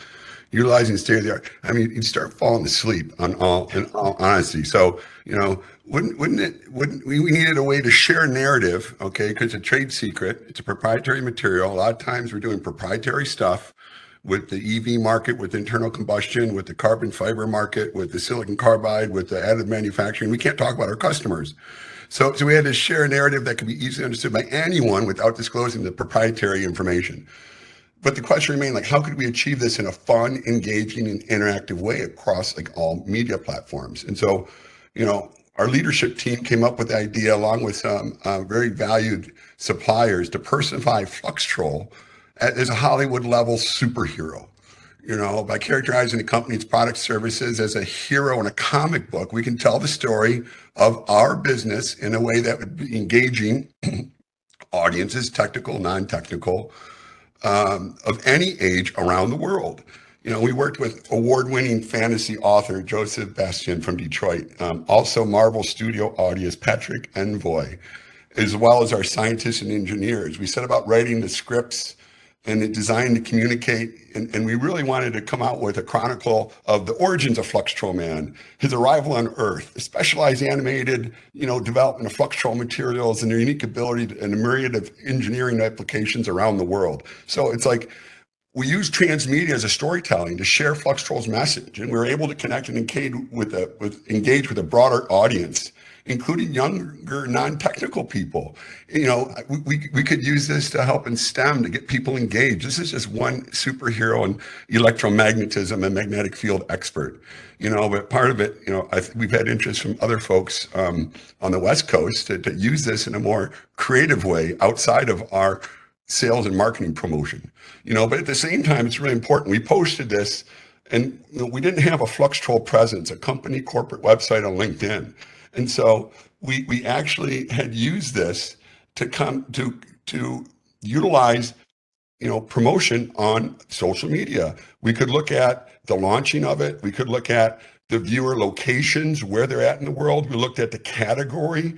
utilizing state of the art. I mean, you start falling asleep in all honesty. So, wouldn't we needed a way to share narrative, okay? Because it's a trade secret, it's a proprietary material. A lot of times we're doing proprietary stuff with the EV market, with internal combustion, with the carbon fiber market, with the silicon carbide, with the additive manufacturing. We can't talk about our customers. So we had to share a narrative that could be easily understood by anyone without disclosing the proprietary information. But the question remained, how could we achieve this in a fun, engaging, and interactive way across all media platforms? And so, our leadership team came up with the idea, along with some very valued suppliers, to personify Flextrol as a Hollywood level superhero. By characterizing the company's product services as a hero in a comic book, we can tell the story of our business in a way that would be engaging audiences, technical, non-technical, of any age around the world. We worked with award-winning fantasy author Joseph Bastian from Detroit, also Marvel Studio audience Patrick Envoy, as well as our scientists and engineers. We set about writing the scripts and the design to communicate, and we really wanted to come out with a chronicle of the origins of Fluxtrol Man, his arrival on Earth, the specialized animated, development of Fluxtrol materials and their unique ability and a myriad of engineering applications around the world. So it's like we use transmedia as a storytelling to share Fluxtrol's message, and we were able to connect and engage with a broader audience, including younger, non-technical people. We could use this to help in STEM to get people engaged. This is just one superhero in electromagnetism and magnetic field expert. But part of it, we've had interest from other folks on the West Coast to use this in a more creative way outside of our sales and marketing promotion. But at the same time, it's really important. We posted this, and we didn't have a Fluxtrol presence, a company corporate website on LinkedIn. And so we actually had used this to come to utilize, promotion on social media. We could look at the launching of it. We could look at the viewer locations, where they're at in the world. We looked at the category,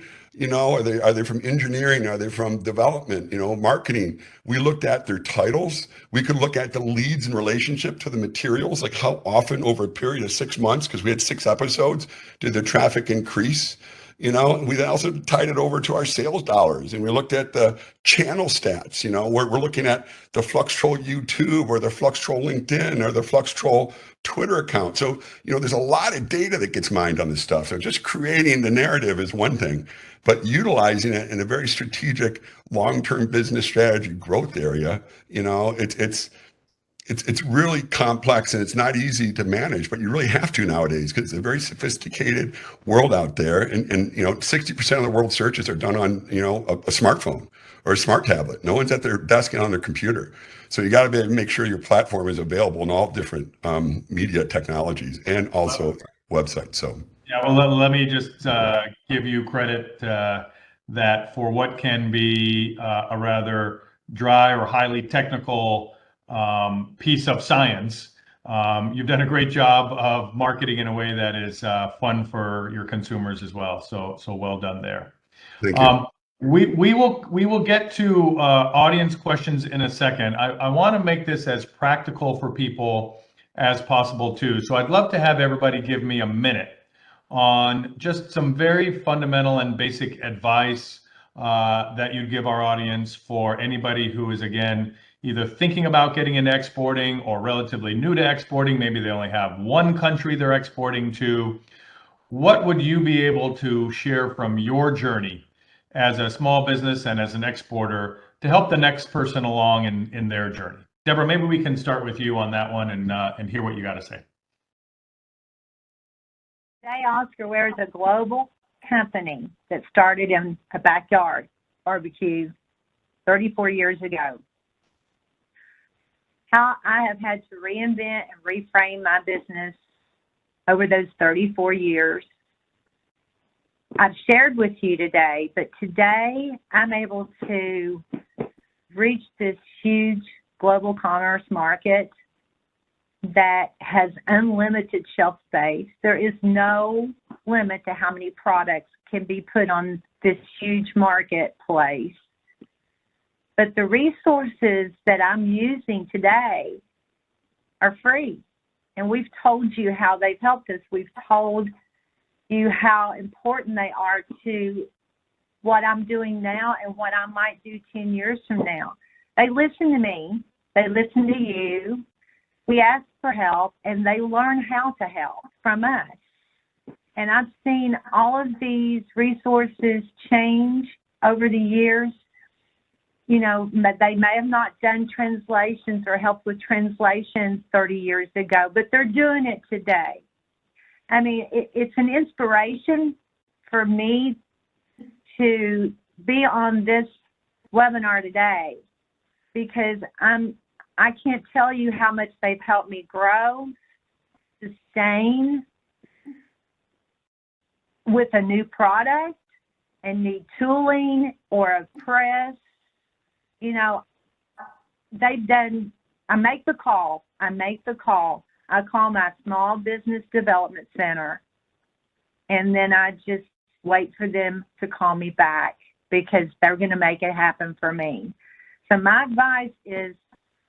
are they from engineering? Are they from development, marketing? We looked at their titles. We could look at the leads in relationship to the materials, like how often over a period of 6 months, because we had 6 episodes, did the traffic increase? And we also tied it over to our sales dollars, and we looked at the channel stats. We're looking at the Fluxtrol YouTube or the Fluxtrol LinkedIn or the Fluxtrol Twitter account. So, there's a lot of data that gets mined on this stuff. So just creating the narrative is one thing, but utilizing it in a very strategic, long-term business strategy growth area, it's really complex, and it's not easy to manage, but you really have to nowadays, because it's a very sophisticated world out there. And 60% of the world's searches are done on, a smartphone or a smart tablet. No one's at their desk and on their computer. So you got to be able to make sure your platform is available in all different media technologies and also websites. So yeah, well, let me just give you credit that for what can be a rather dry or highly technical piece of science, you've done a great job of marketing in a way that is fun for your consumers as well. So well done there. thank you. We will get to audience questions in a second. I want to make this as practical for people as possible too. So I'd love to have everybody give me a minute on just some very fundamental and basic advice that you'd give our audience for anybody who is, again, either thinking about getting into exporting or relatively new to exporting. Maybe they only have one country they're exporting to. What would you be able to share from your journey as a small business and as an exporter to help the next person along in their journey? Deborah, maybe we can start with you on that one and hear what you got to say. Today, Oscar Ware is a global company that started in a backyard barbecue 34 years ago. How I have had to reinvent and reframe my business over those 34 years, I've shared with you today, but today I'm able to reach this huge global commerce market that has unlimited shelf space. There is no limit to how many products can be put on this huge marketplace. But the resources that I'm using today are free. And we've told you how they've helped us. We've told you how important they are to what I'm doing now and what I might do 10 years from now. They listen to me. They listen to you. We ask for help, and they learn how to help from us. And I've seen all of these resources change over the years. You know, they may have not done translations or helped with translations 30 years ago, but they're doing it today. I mean, it's an inspiration for me to be on this webinar today because I'm I can't tell you how much they've helped me grow, sustain with a new product and need tooling or a press. You know, they've done, I make the call. I call my small business development center, and then I just wait for them to call me back because they're going to make it happen for me. So my advice is,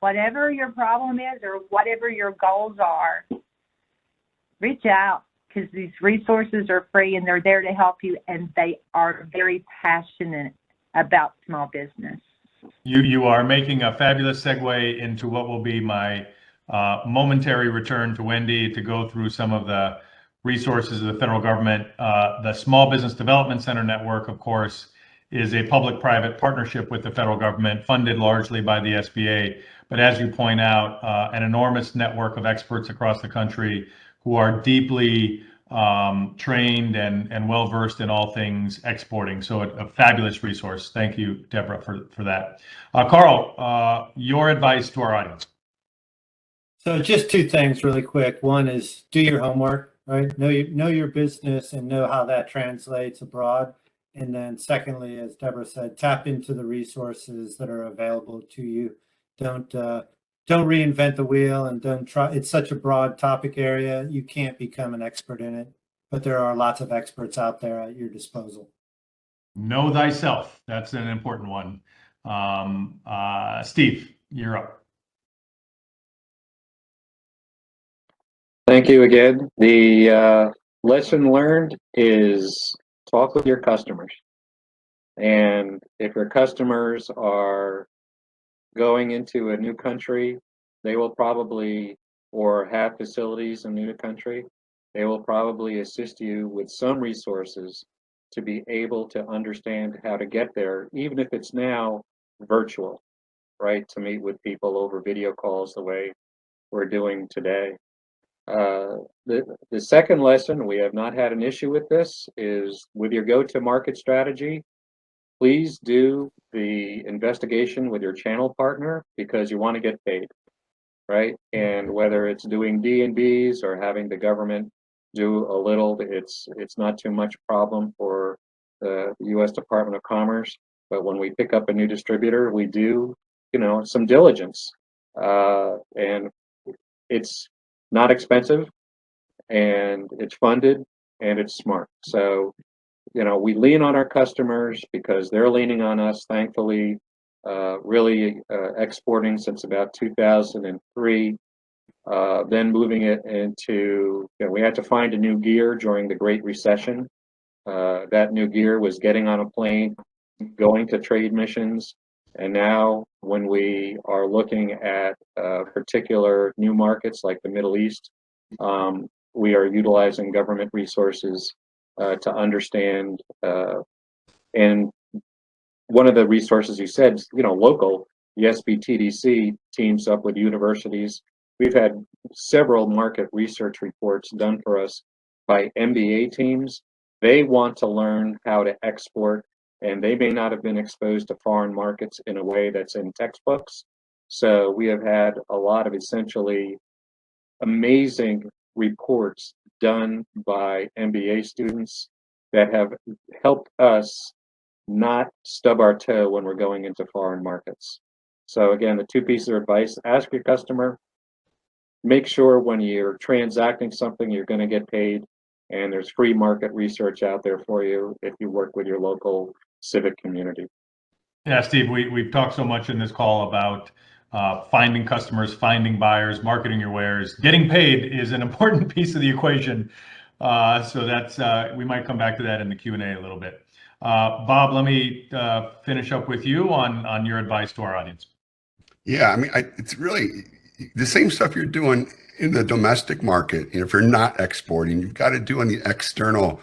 whatever your problem is or whatever your goals are, reach out, because these resources are free and they're there to help you, and they are very passionate about small business. You are making a fabulous segue into what will be my momentary return to Wendy to go through some of the resources of the federal government. The Small Business Development Center Network, of course, is a public-private partnership with the federal government, funded largely by the SBA. But as you point out, an enormous network of experts across the country who are deeply trained and well-versed in all things exporting. So a fabulous resource. Thank you, Deborah, for that. Carl, your advice to our audience. So just two things really quick. One is do your homework, right? Know your business and know how that translates abroad. And then secondly, as Deborah said, tap into the resources that are available to you. Don't reinvent the wheel, and don't try. It's such a broad topic area. You can't become an expert in it, but there are lots of experts out there at your disposal. Know thyself. That's an important one. Steve, you're up. Thank you again. The lesson learned is talk with your customers. And if your customers are going into a new country, they will probably, or have facilities in a new country, they will probably assist you with some resources to be able to understand how to get there, even if it's now virtual, right? To meet with people over video calls the way we're doing today. The second lesson, we have not had an issue with this, is with your go-to-market strategy, please do the investigation with your channel partner, because you want to get paid, right? And whether it's doing D&Bs or having the government do a little, it's not too much problem for the U.S. Department of Commerce. But when we pick up a new distributor, we do, some diligence, and it's not expensive, and it's funded, and it's smart. So, we lean on our customers because they're leaning on us, thankfully, really exporting since about 2003, then moving it into, we had to find a new gear during the Great Recession. That new gear was getting on a plane, going to trade missions. And now when we are looking at particular new markets like the Middle East, we are utilizing government resources to understand. And one of the resources you said, local, the SBTDC teams up with universities. We've had several market research reports done for us by MBA teams. They want to learn how to export, and they may not have been exposed to foreign markets in a way that's in textbooks. So we have had a lot of essentially amazing reports done by MBA students that have helped us not stub our toe when we're going into foreign markets. So again, the two pieces of advice: ask your customer, make sure when you're transacting something, you're going to get paid, and there's free market research out there for you if you work with your local civic community. Yeah, Steve, we've talked so much in this call about finding customers, finding buyers, marketing your wares. Getting paid is an important piece of the equation. So that's we might come back to that in the Q&A a little bit. Bob, let me finish up with you on your advice to our audience. Yeah, I mean, it's really the same stuff you're doing in the domestic market. If you're not exporting, you've got to do in the external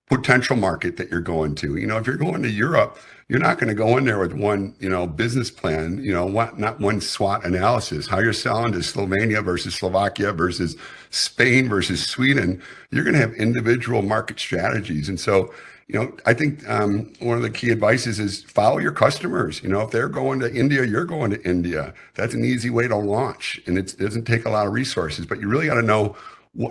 potential market that you're going to. If you're going to Europe, you're not going to go in there with one, business plan, not one SWOT analysis. How you're selling to Slovenia versus Slovakia versus Spain versus Sweden. You're going to have individual market strategies. And so, I think one of the key advices is follow your customers. If they're going to India, you're going to India. That's an easy way to launch, and it doesn't take a lot of resources. But you really got to know,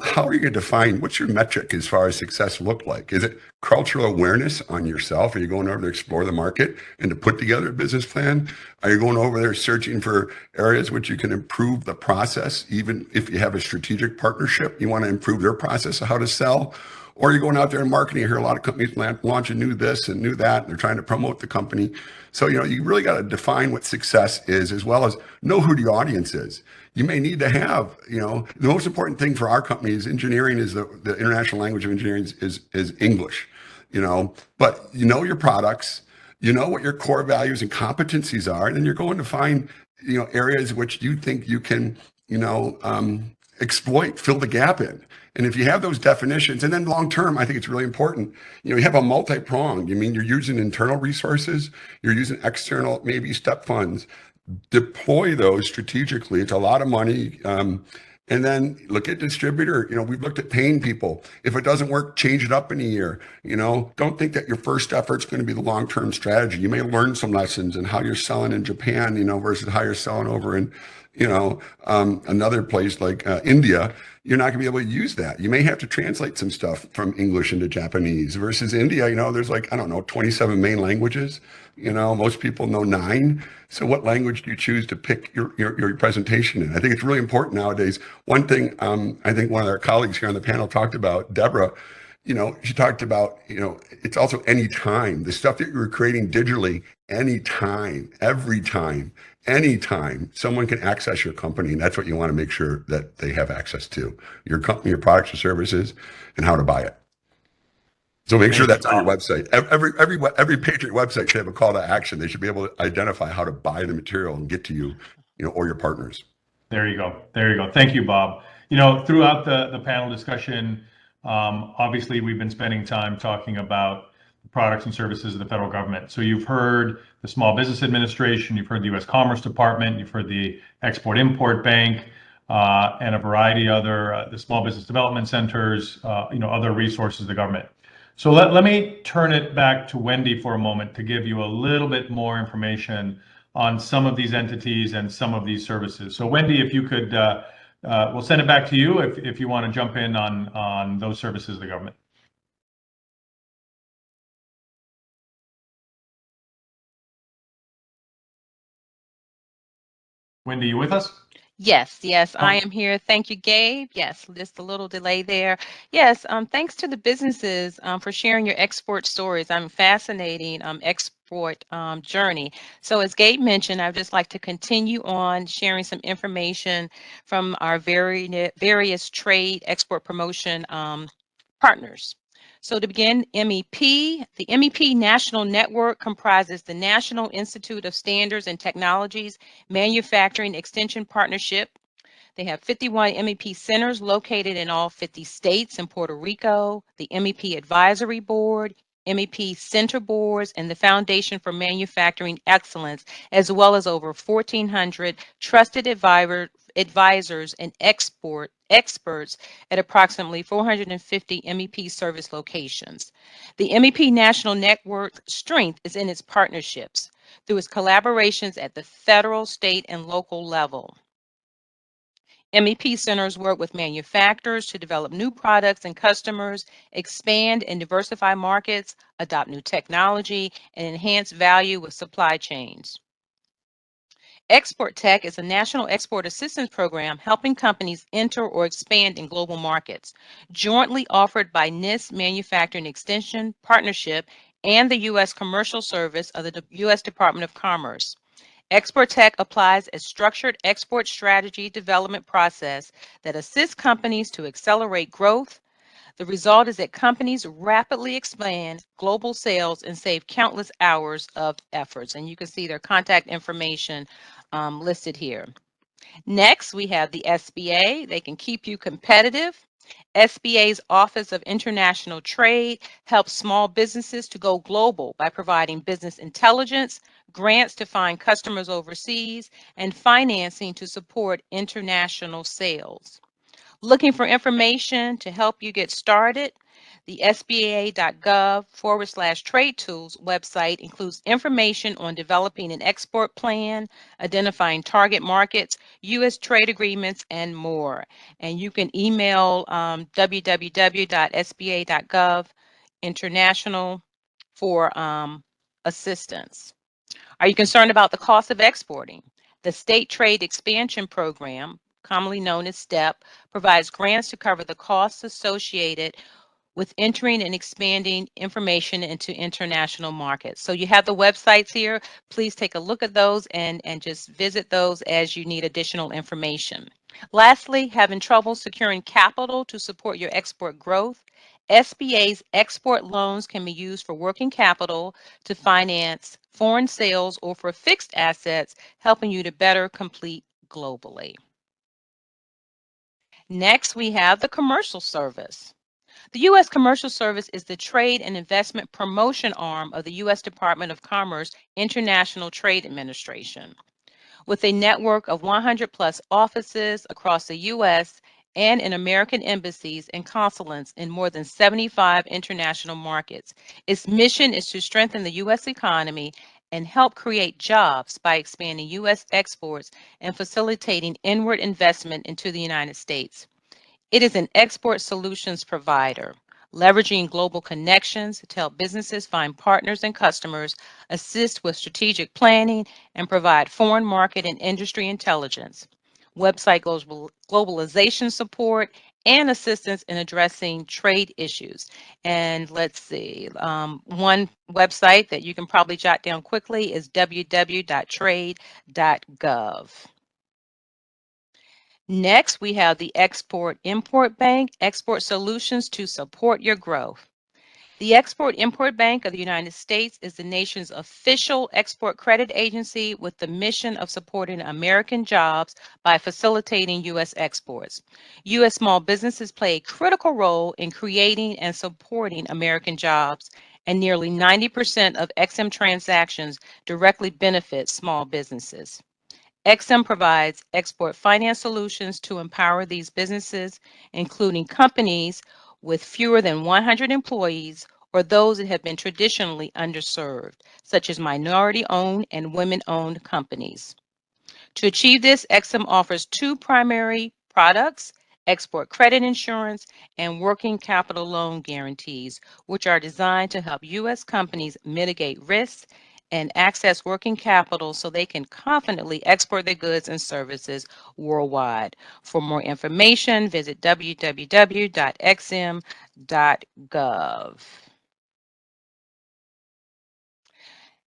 how are you going to define, what's your metric as far as success look like? Is it cultural awareness on yourself? Are you going over to explore the market and to put together a business plan? Are you going over there searching for areas which you can improve the process? Even if you have a strategic partnership, you want to improve their process of how to sell. Or you're going out there and marketing. You hear a lot of companies launch a new this and new that, and they're trying to promote the company. So, you really got to define what success is, as well as know who the audience is. You may need to have, the most important thing for our company is engineering is the international language of engineering is English, but your products, what your core values and competencies are, and then you're going to find, areas which you think you can, exploit, fill the gap in. And if you have those definitions, and then long term, I think it's really important, you have a multi-pronged. You're using internal resources, you're using external, maybe step funds. Deploy those strategically. It's a lot of money. And then look at distributor. We've looked at paying people. If it doesn't work, change it up in a year. Don't think that your first effort's going to be the long-term strategy. You may learn some lessons in how you're selling in Japan, versus how you're selling over in, another place like India. You're not going to be able to use that. You may have to translate some stuff from English into Japanese versus India. There's 27 main languages. Most people know 9. So what language do you choose to pick your presentation in? I think it's really important nowadays. One thing I think one of our colleagues here on the panel talked about, Deborah, she talked about, it's also anytime. The stuff that you're creating digitally, anytime, every time, anytime, someone can access your company. And that's what you want to make sure that they have access to, your company, your products or services, and how to buy it. So make sure that's on your website. Every Patriot website should have a call to action. They should be able to identify how to buy the material and get to you, or your partners. There you go. Thank you, Bob. Throughout the panel discussion, obviously we've been spending time talking about the products and services of the federal government. So you've heard the Small Business Administration, you've heard the U.S. Commerce Department, you've heard the Export-Import Bank, and a variety other, the Small Business Development Centers, other resources of the government. So let me turn it back to Wendy for a moment to give you a little bit more information on some of these entities and some of these services. So Wendy, if you could, we'll send it back to you if you want to jump in on those services of the government. Wendy, you with us? Yes, I am here. Thank you, Gabe. Yes, just a little delay there. Yes, thanks to the businesses for sharing your export stories. I'm fascinating export journey. So as Gabe mentioned, I'd just like to continue on sharing some information from our various trade export promotion partners. So to begin, MEP, the MEP National Network comprises the National Institute of Standards and Technologies Manufacturing Extension Partnership. They have 51 MEP centers located in all 50 states and Puerto Rico, the MEP Advisory Board, MEP Center Boards, and the Foundation for Manufacturing Excellence, as well as over 1,400 trusted advisors and experts at approximately 450 MEP service locations. The MEP National Network strength is in its partnerships through its collaborations at the federal, state, and local level. MEP centers work with manufacturers to develop new products and customers, expand and diversify markets, adopt new technology, and enhance value with supply chains. Export Tech is a national export assistance program helping companies enter or expand in global markets, jointly offered by NIST Manufacturing Extension Partnership and the U.S. Commercial Service of the U.S. Department of Commerce. Export Tech applies a structured export strategy development process that assists companies to accelerate growth. The result is that companies rapidly expand global sales and save countless hours of efforts. And you can see their contact information listed here. Next, we have the SBA. They can keep you competitive. SBA's Office of International Trade helps small businesses to go global by providing business intelligence, grants to find customers overseas, and financing to support international sales. Looking for information to help you get started? The SBA.gov/trade tools website includes information on developing an export plan, identifying target markets, U.S. trade agreements, and more. And you can email www.sba.gov international for assistance. Are you concerned about the cost of exporting? The State Trade Expansion Program, commonly known as STEP, provides grants to cover the costs associated with entering and expanding information into international markets. So you have the websites here. Please take a look at those and just visit those as you need additional information. Lastly, having trouble securing capital to support your export growth? SBA's export loans can be used for working capital to finance foreign sales or for fixed assets, helping you to better compete globally. Next, we have the Commercial Service. The U.S. Commercial Service is the trade and investment promotion arm of the U.S. Department of Commerce International Trade Administration. With a network of 100 plus offices across the U.S. and in American embassies and consulates in more than 75 international markets, its mission is to strengthen the U.S. economy and help create jobs by expanding U.S. exports and facilitating inward investment into the United States. It is an export solutions provider, leveraging global connections to help businesses find partners and customers, assist with strategic planning, and provide foreign market and industry intelligence, website globalization support, and assistance in addressing trade issues. And let's see, one website that you can probably jot down quickly is www.trade.gov. Next, we have the Export-Import Bank, export solutions to support your growth. The Export-Import Bank of the United States is the nation's official export credit agency with the mission of supporting American jobs by facilitating U.S. exports. U.S. small businesses play a critical role in creating and supporting American jobs, and nearly 90% of EXIM transactions directly benefit small businesses. EXIM provides export finance solutions to empower these businesses, including companies with fewer than 100 employees or those that have been traditionally underserved, such as minority-owned and women-owned companies. To achieve this, EXIM offers two primary products: export credit insurance and working capital loan guarantees, which are designed to help U.S. companies mitigate risks and access working capital so they can confidently export their goods and services worldwide. For more information, visit www.exim.gov.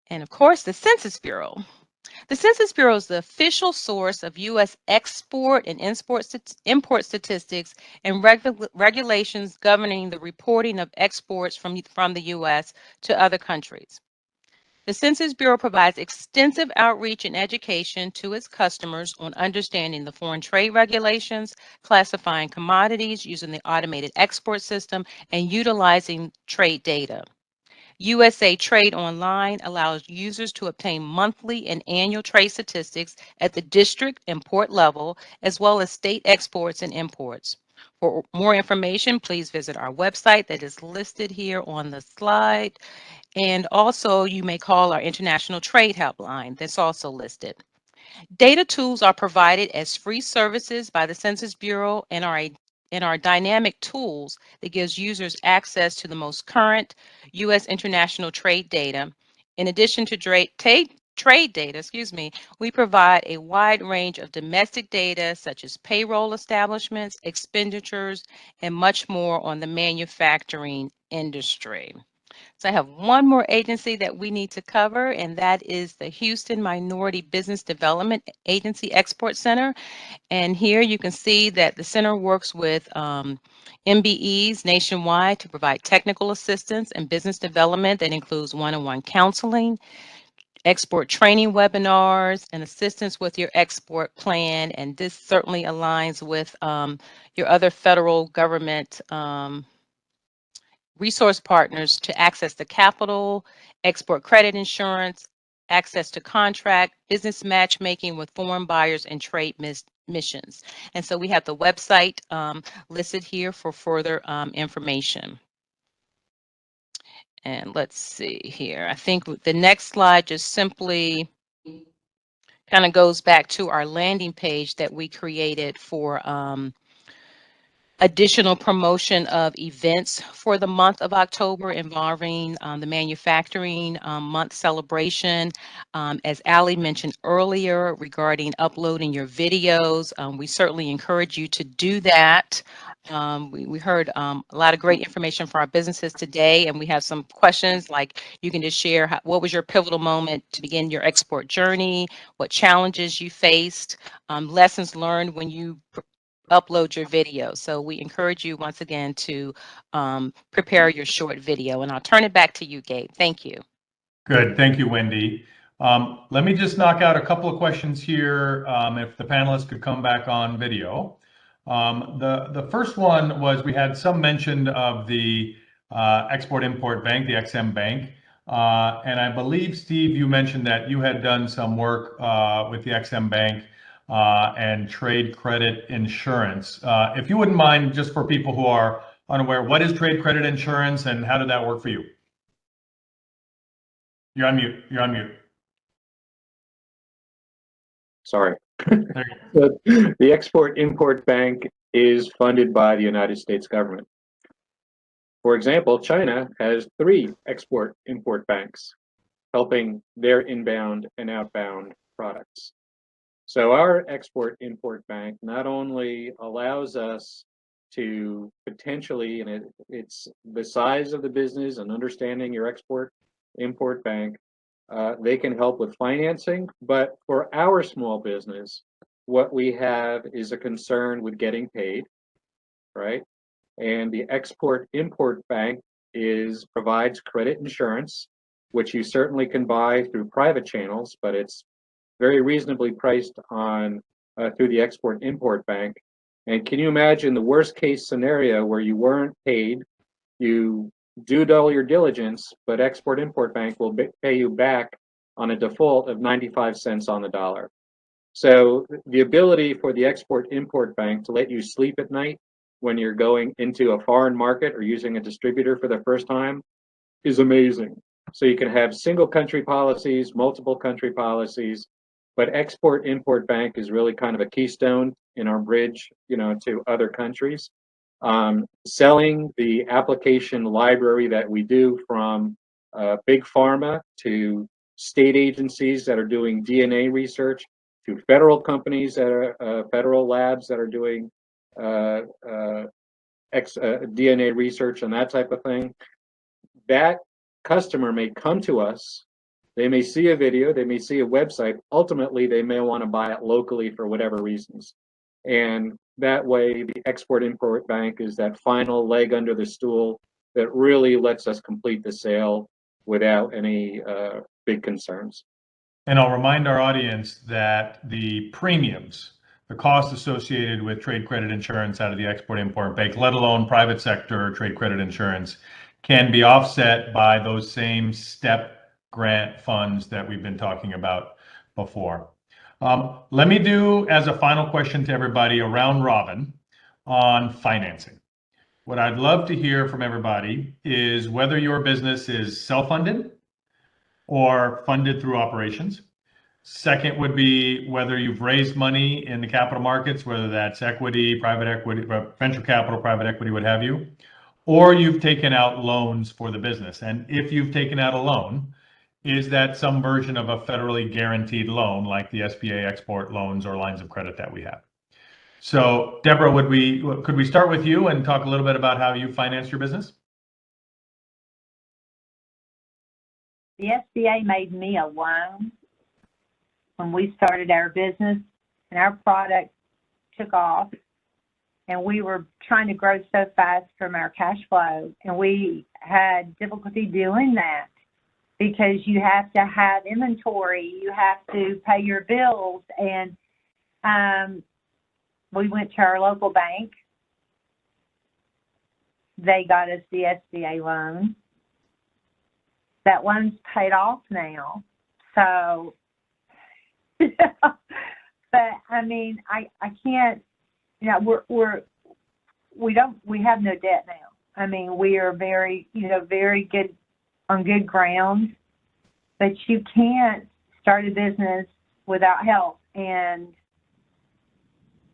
And of course, the Census Bureau. The Census Bureau is the official source of U.S. export and import statistics and regulations governing the reporting of exports from the U.S. to other countries. The Census Bureau provides extensive outreach and education to its customers on understanding the foreign trade regulations, classifying commodities using the automated export system, and utilizing trade data. USA Trade Online allows users to obtain monthly and annual trade statistics at the district and port level, as well as state exports and imports. For more information, please visit our website that is listed here on the slide. And also, you may call our International Trade Helpline that's also listed. Data tools are provided as free services by the Census Bureau and are dynamic tools that gives users access to the most current U.S. international trade data. In addition to trade data, we provide a wide range of domestic data such as payroll establishments, expenditures, and much more on the manufacturing industry. So I have one more agency that we need to cover, and that is the Houston Minority Business Development Agency Export Center. And here you can see that the center works with MBEs nationwide to provide technical assistance and business development that includes one-on-one counseling, export training webinars, and assistance with your export plan. And this certainly aligns with your other federal government resource partners to access the capital, export credit insurance, access to contract, business matchmaking with foreign buyers, and trade missions. And so we have the website listed here for further information. And let's see here. I think the next slide just simply kind of goes back to our landing page that we created for additional promotion of events for the month of October involving the manufacturing month celebration. As Ali mentioned earlier regarding uploading your videos, we certainly encourage you to do that. We heard a lot of great information for our businesses today, and we have some questions like you can just share what was your pivotal moment to begin your export journey, what challenges you faced, lessons learned when you upload your video. So we encourage you once again to prepare your short video, and I'll turn it back to you, Gabe. Thank you. Good. Thank you, Wendy. Let me just knock out a couple of questions here. If the panelists could come back on video. The first one was we had some mention of the Export-Import Bank, the EXIM Bank. And I believe, Steve, you mentioned that you had done some work with the EXIM Bank and trade credit insurance. If you wouldn't mind, just for people who are unaware, what is trade credit insurance and how did that work for you? You're on mute. You're on mute. Sorry. The Export-Import Bank is funded by the United States government. For example, China has 3 export-import banks helping their inbound and outbound products. So our Export-Import Bank not only allows us to potentially, and it's the size of the business and understanding your Export-Import Bank, they can help with financing, but for our small business, what we have is a concern with getting paid, right? And the Export-Import Bank provides credit insurance, which you certainly can buy through private channels, but it's very reasonably priced on through the Export-Import Bank. And can you imagine the worst case scenario where you weren't paid, you do all your diligence, but Export-Import Bank will pay you back on a default of 95 cents on the dollar. So the ability for the Export-Import Bank to let you sleep at night when you're going into a foreign market or using a distributor for the first time is amazing. So you can have single country policies, multiple country policies, but Export-Import Bank is really kind of a keystone in our bridge, to other countries. Selling the application library that we do from big pharma to state agencies that are doing DNA research to federal companies that are federal labs that are doing DNA research and that type of thing. That customer may come to us, they may see a video, they may see a website, ultimately they may want to buy it locally for whatever reasons. And that way the Export-Import Bank is that final leg under the stool that really lets us complete the sale without any big concerns. And I'll remind our audience that the premiums, the cost associated with trade credit insurance out of the Export-Import Bank, let alone private sector trade credit insurance, can be offset by those same STEP grant funds that we've been talking about before. Let me do, as a final question to everybody, a round robin on financing. What I'd love to hear from everybody is whether your business is self-funded or funded through operations. Second would be whether you've raised money in the capital markets, whether that's equity, private equity, venture capital, private equity, what have you, or you've taken out loans for the business. And if you've taken out a loan, is that some version of a federally guaranteed loan like the SBA export loans or lines of credit that we have? So Deborah, could we start with you and talk a little bit about how you finance your business? The SBA made me a loan when we started our business, and our product took off, and we were trying to grow so fast from our cash flow, and we had difficulty doing that because you have to have inventory, you have to pay your bills, and we went to our local bank. They got us the SBA loan. That loan's paid off now. So, but I mean, I can't, we have no debt now. I mean, we are very, very good on good grounds, but you can't start a business without help, and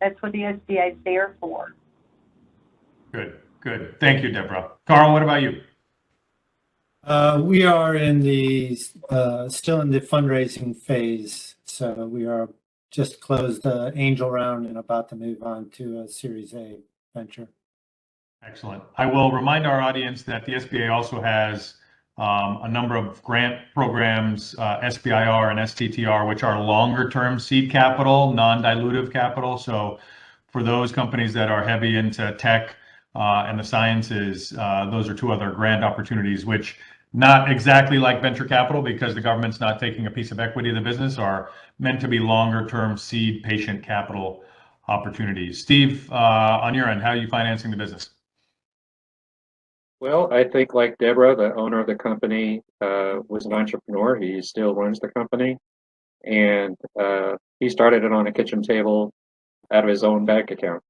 that's what the SBA is there for. Good, good. Thank you, Deborah. Carl, what about you? We are in the still in the fundraising phase, so we are just closed the angel round and about to move on to a Series A venture. Excellent. I will remind our audience that the SBA also has a number of grant programs, SBIR and STTR, which are longer term seed capital, non-dilutive capital. So for those companies that are heavy into tech and the sciences, those are two other grant opportunities, which not exactly like venture capital because the government's not taking a piece of equity of the business, are meant to be longer term seed patient capital opportunities. Steve, on your end, how are you financing the business? Well, I think like Deborah, the owner of the company, was an entrepreneur. He still runs the company, and he started it on a kitchen table out of his own bank account.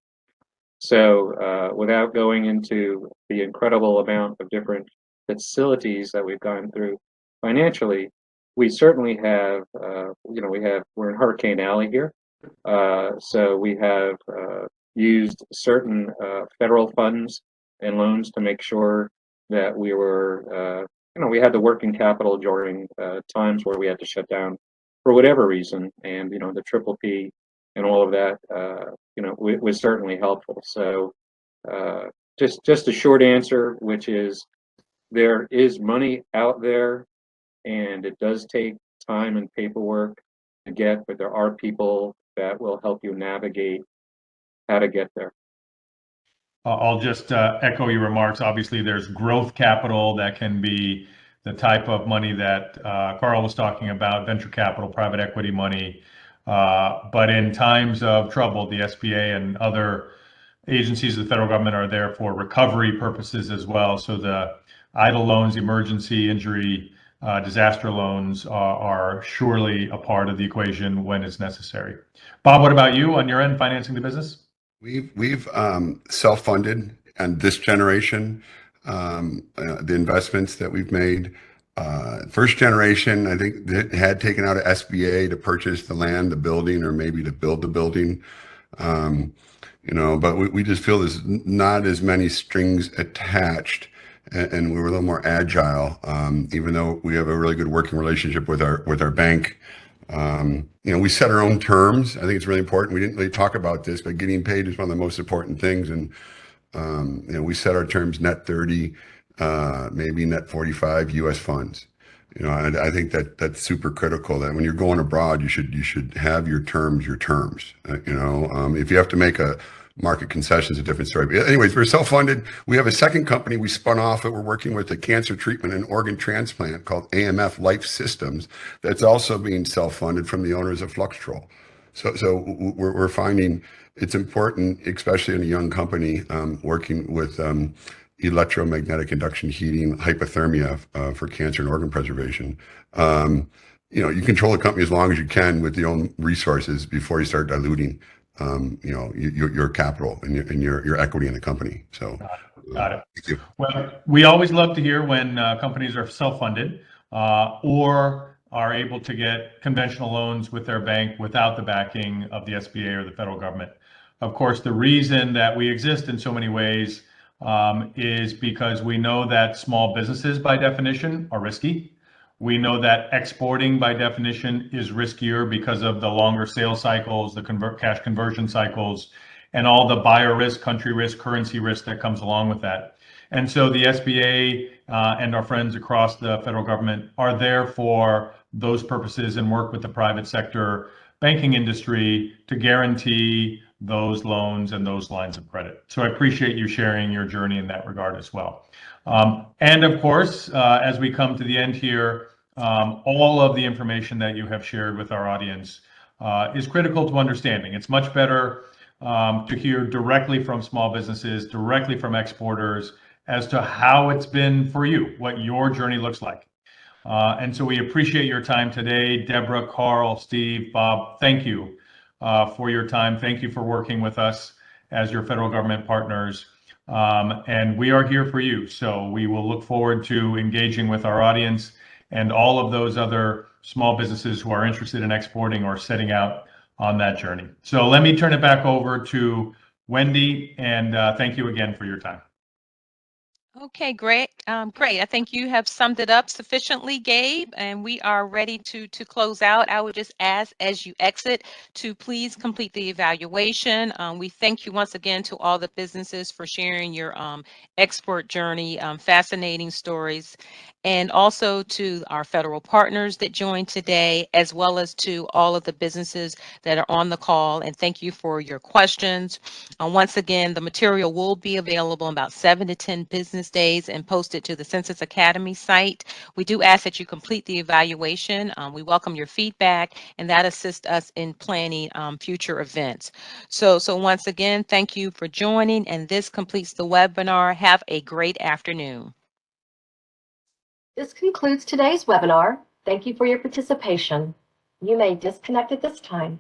So without going into the incredible amount of different facilities that we've gone through financially, we certainly have, we're in Hurricane Alley here. So we have used certain federal funds and loans to make sure that we were, we had the working capital during times where we had to shut down for whatever reason. And, the Triple P and all of that, was certainly helpful. So just a short answer, which is there is money out there and it does take time and paperwork to get, but there are people that will help you navigate how to get there. I'll just echo your remarks. Obviously, there's growth capital that can be the type of money that Carl was talking about, venture capital, private equity money. But in times of trouble, the SBA and other agencies of the federal government are there for recovery purposes as well. So the idle loans, emergency, injury, disaster loans are surely a part of the equation when it's necessary. Bob, what about you on your end, financing the business? We've self-funded, and this generation, the investments that we've made. First generation, I think, that had taken out a SBA to purchase the land, the building, or maybe to build the building. But we just feel there's not as many strings attached, and we were a little more agile, even though we have a really good working relationship with our bank. We set our own terms. I think it's really important. We didn't really talk about this, but getting paid is one of the most important things. And, we set our terms net 30, maybe net 45 US funds. And I think that's super critical, that when you're going abroad, you should have your terms. If you have to make a market concession, is a different story. But anyways, we're self-funded. We have a second company we spun off that we're working with, a cancer treatment and organ transplant called AMF Life Systems. That's also being self-funded from the owners of Fluxtrol. So we're finding it's important, especially in a young company, working with electromagnetic induction heating, hypothermia for cancer and organ preservation. You control the company as long as you can with your own resources before you start diluting your capital and your equity in the company. So got it. Thank you. Well, we always love to hear when companies are self-funded or are able to get conventional loans with their bank without the backing of the SBA or the federal government. Of course, the reason that we exist in so many ways is because we know that small businesses, by definition, are risky. We know that exporting, by definition, is riskier because of the longer sales cycles, the cash conversion cycles, and all the buyer risk, country risk, currency risk that comes along with that. And so the SBA and our friends across the federal government are there for those purposes and work with the private sector banking industry to guarantee those loans and those lines of credit. So I appreciate you sharing your journey in that regard as well. And of course, as we come to the end here, all of the information that you have shared with our audience is critical to understanding. It's much better to hear directly from small businesses, directly from exporters, as to how it's been for you, what your journey looks like. And so we appreciate your time today. Deborah, Carl, Steve, Bob, thank you for your time. Thank you for working with us as your federal government partners. And we are here for you. So we will look forward to engaging with our audience and all of those other small businesses who are interested in exporting or setting out on that journey. So let me turn it back over to Wendy, and thank you again for your time. Okay, great. Great. I think you have summed it up sufficiently, Gabe, and we are ready to close out. I would just ask as you exit to please complete the evaluation. We thank you once again to all the businesses for sharing your export journey, fascinating stories, and also to our federal partners that joined today, as well as to all of the businesses that are on the call. And thank you for your questions. Once again, the material will be available in about 7 to 10 business days and posted to the Census Academy site. We do ask that you complete the evaluation. We welcome your feedback, and that assists us in planning future events. So once again, thank you for joining, and this completes the webinar. Have a great afternoon. This concludes today's webinar. Thank you for your participation. You may disconnect at this time.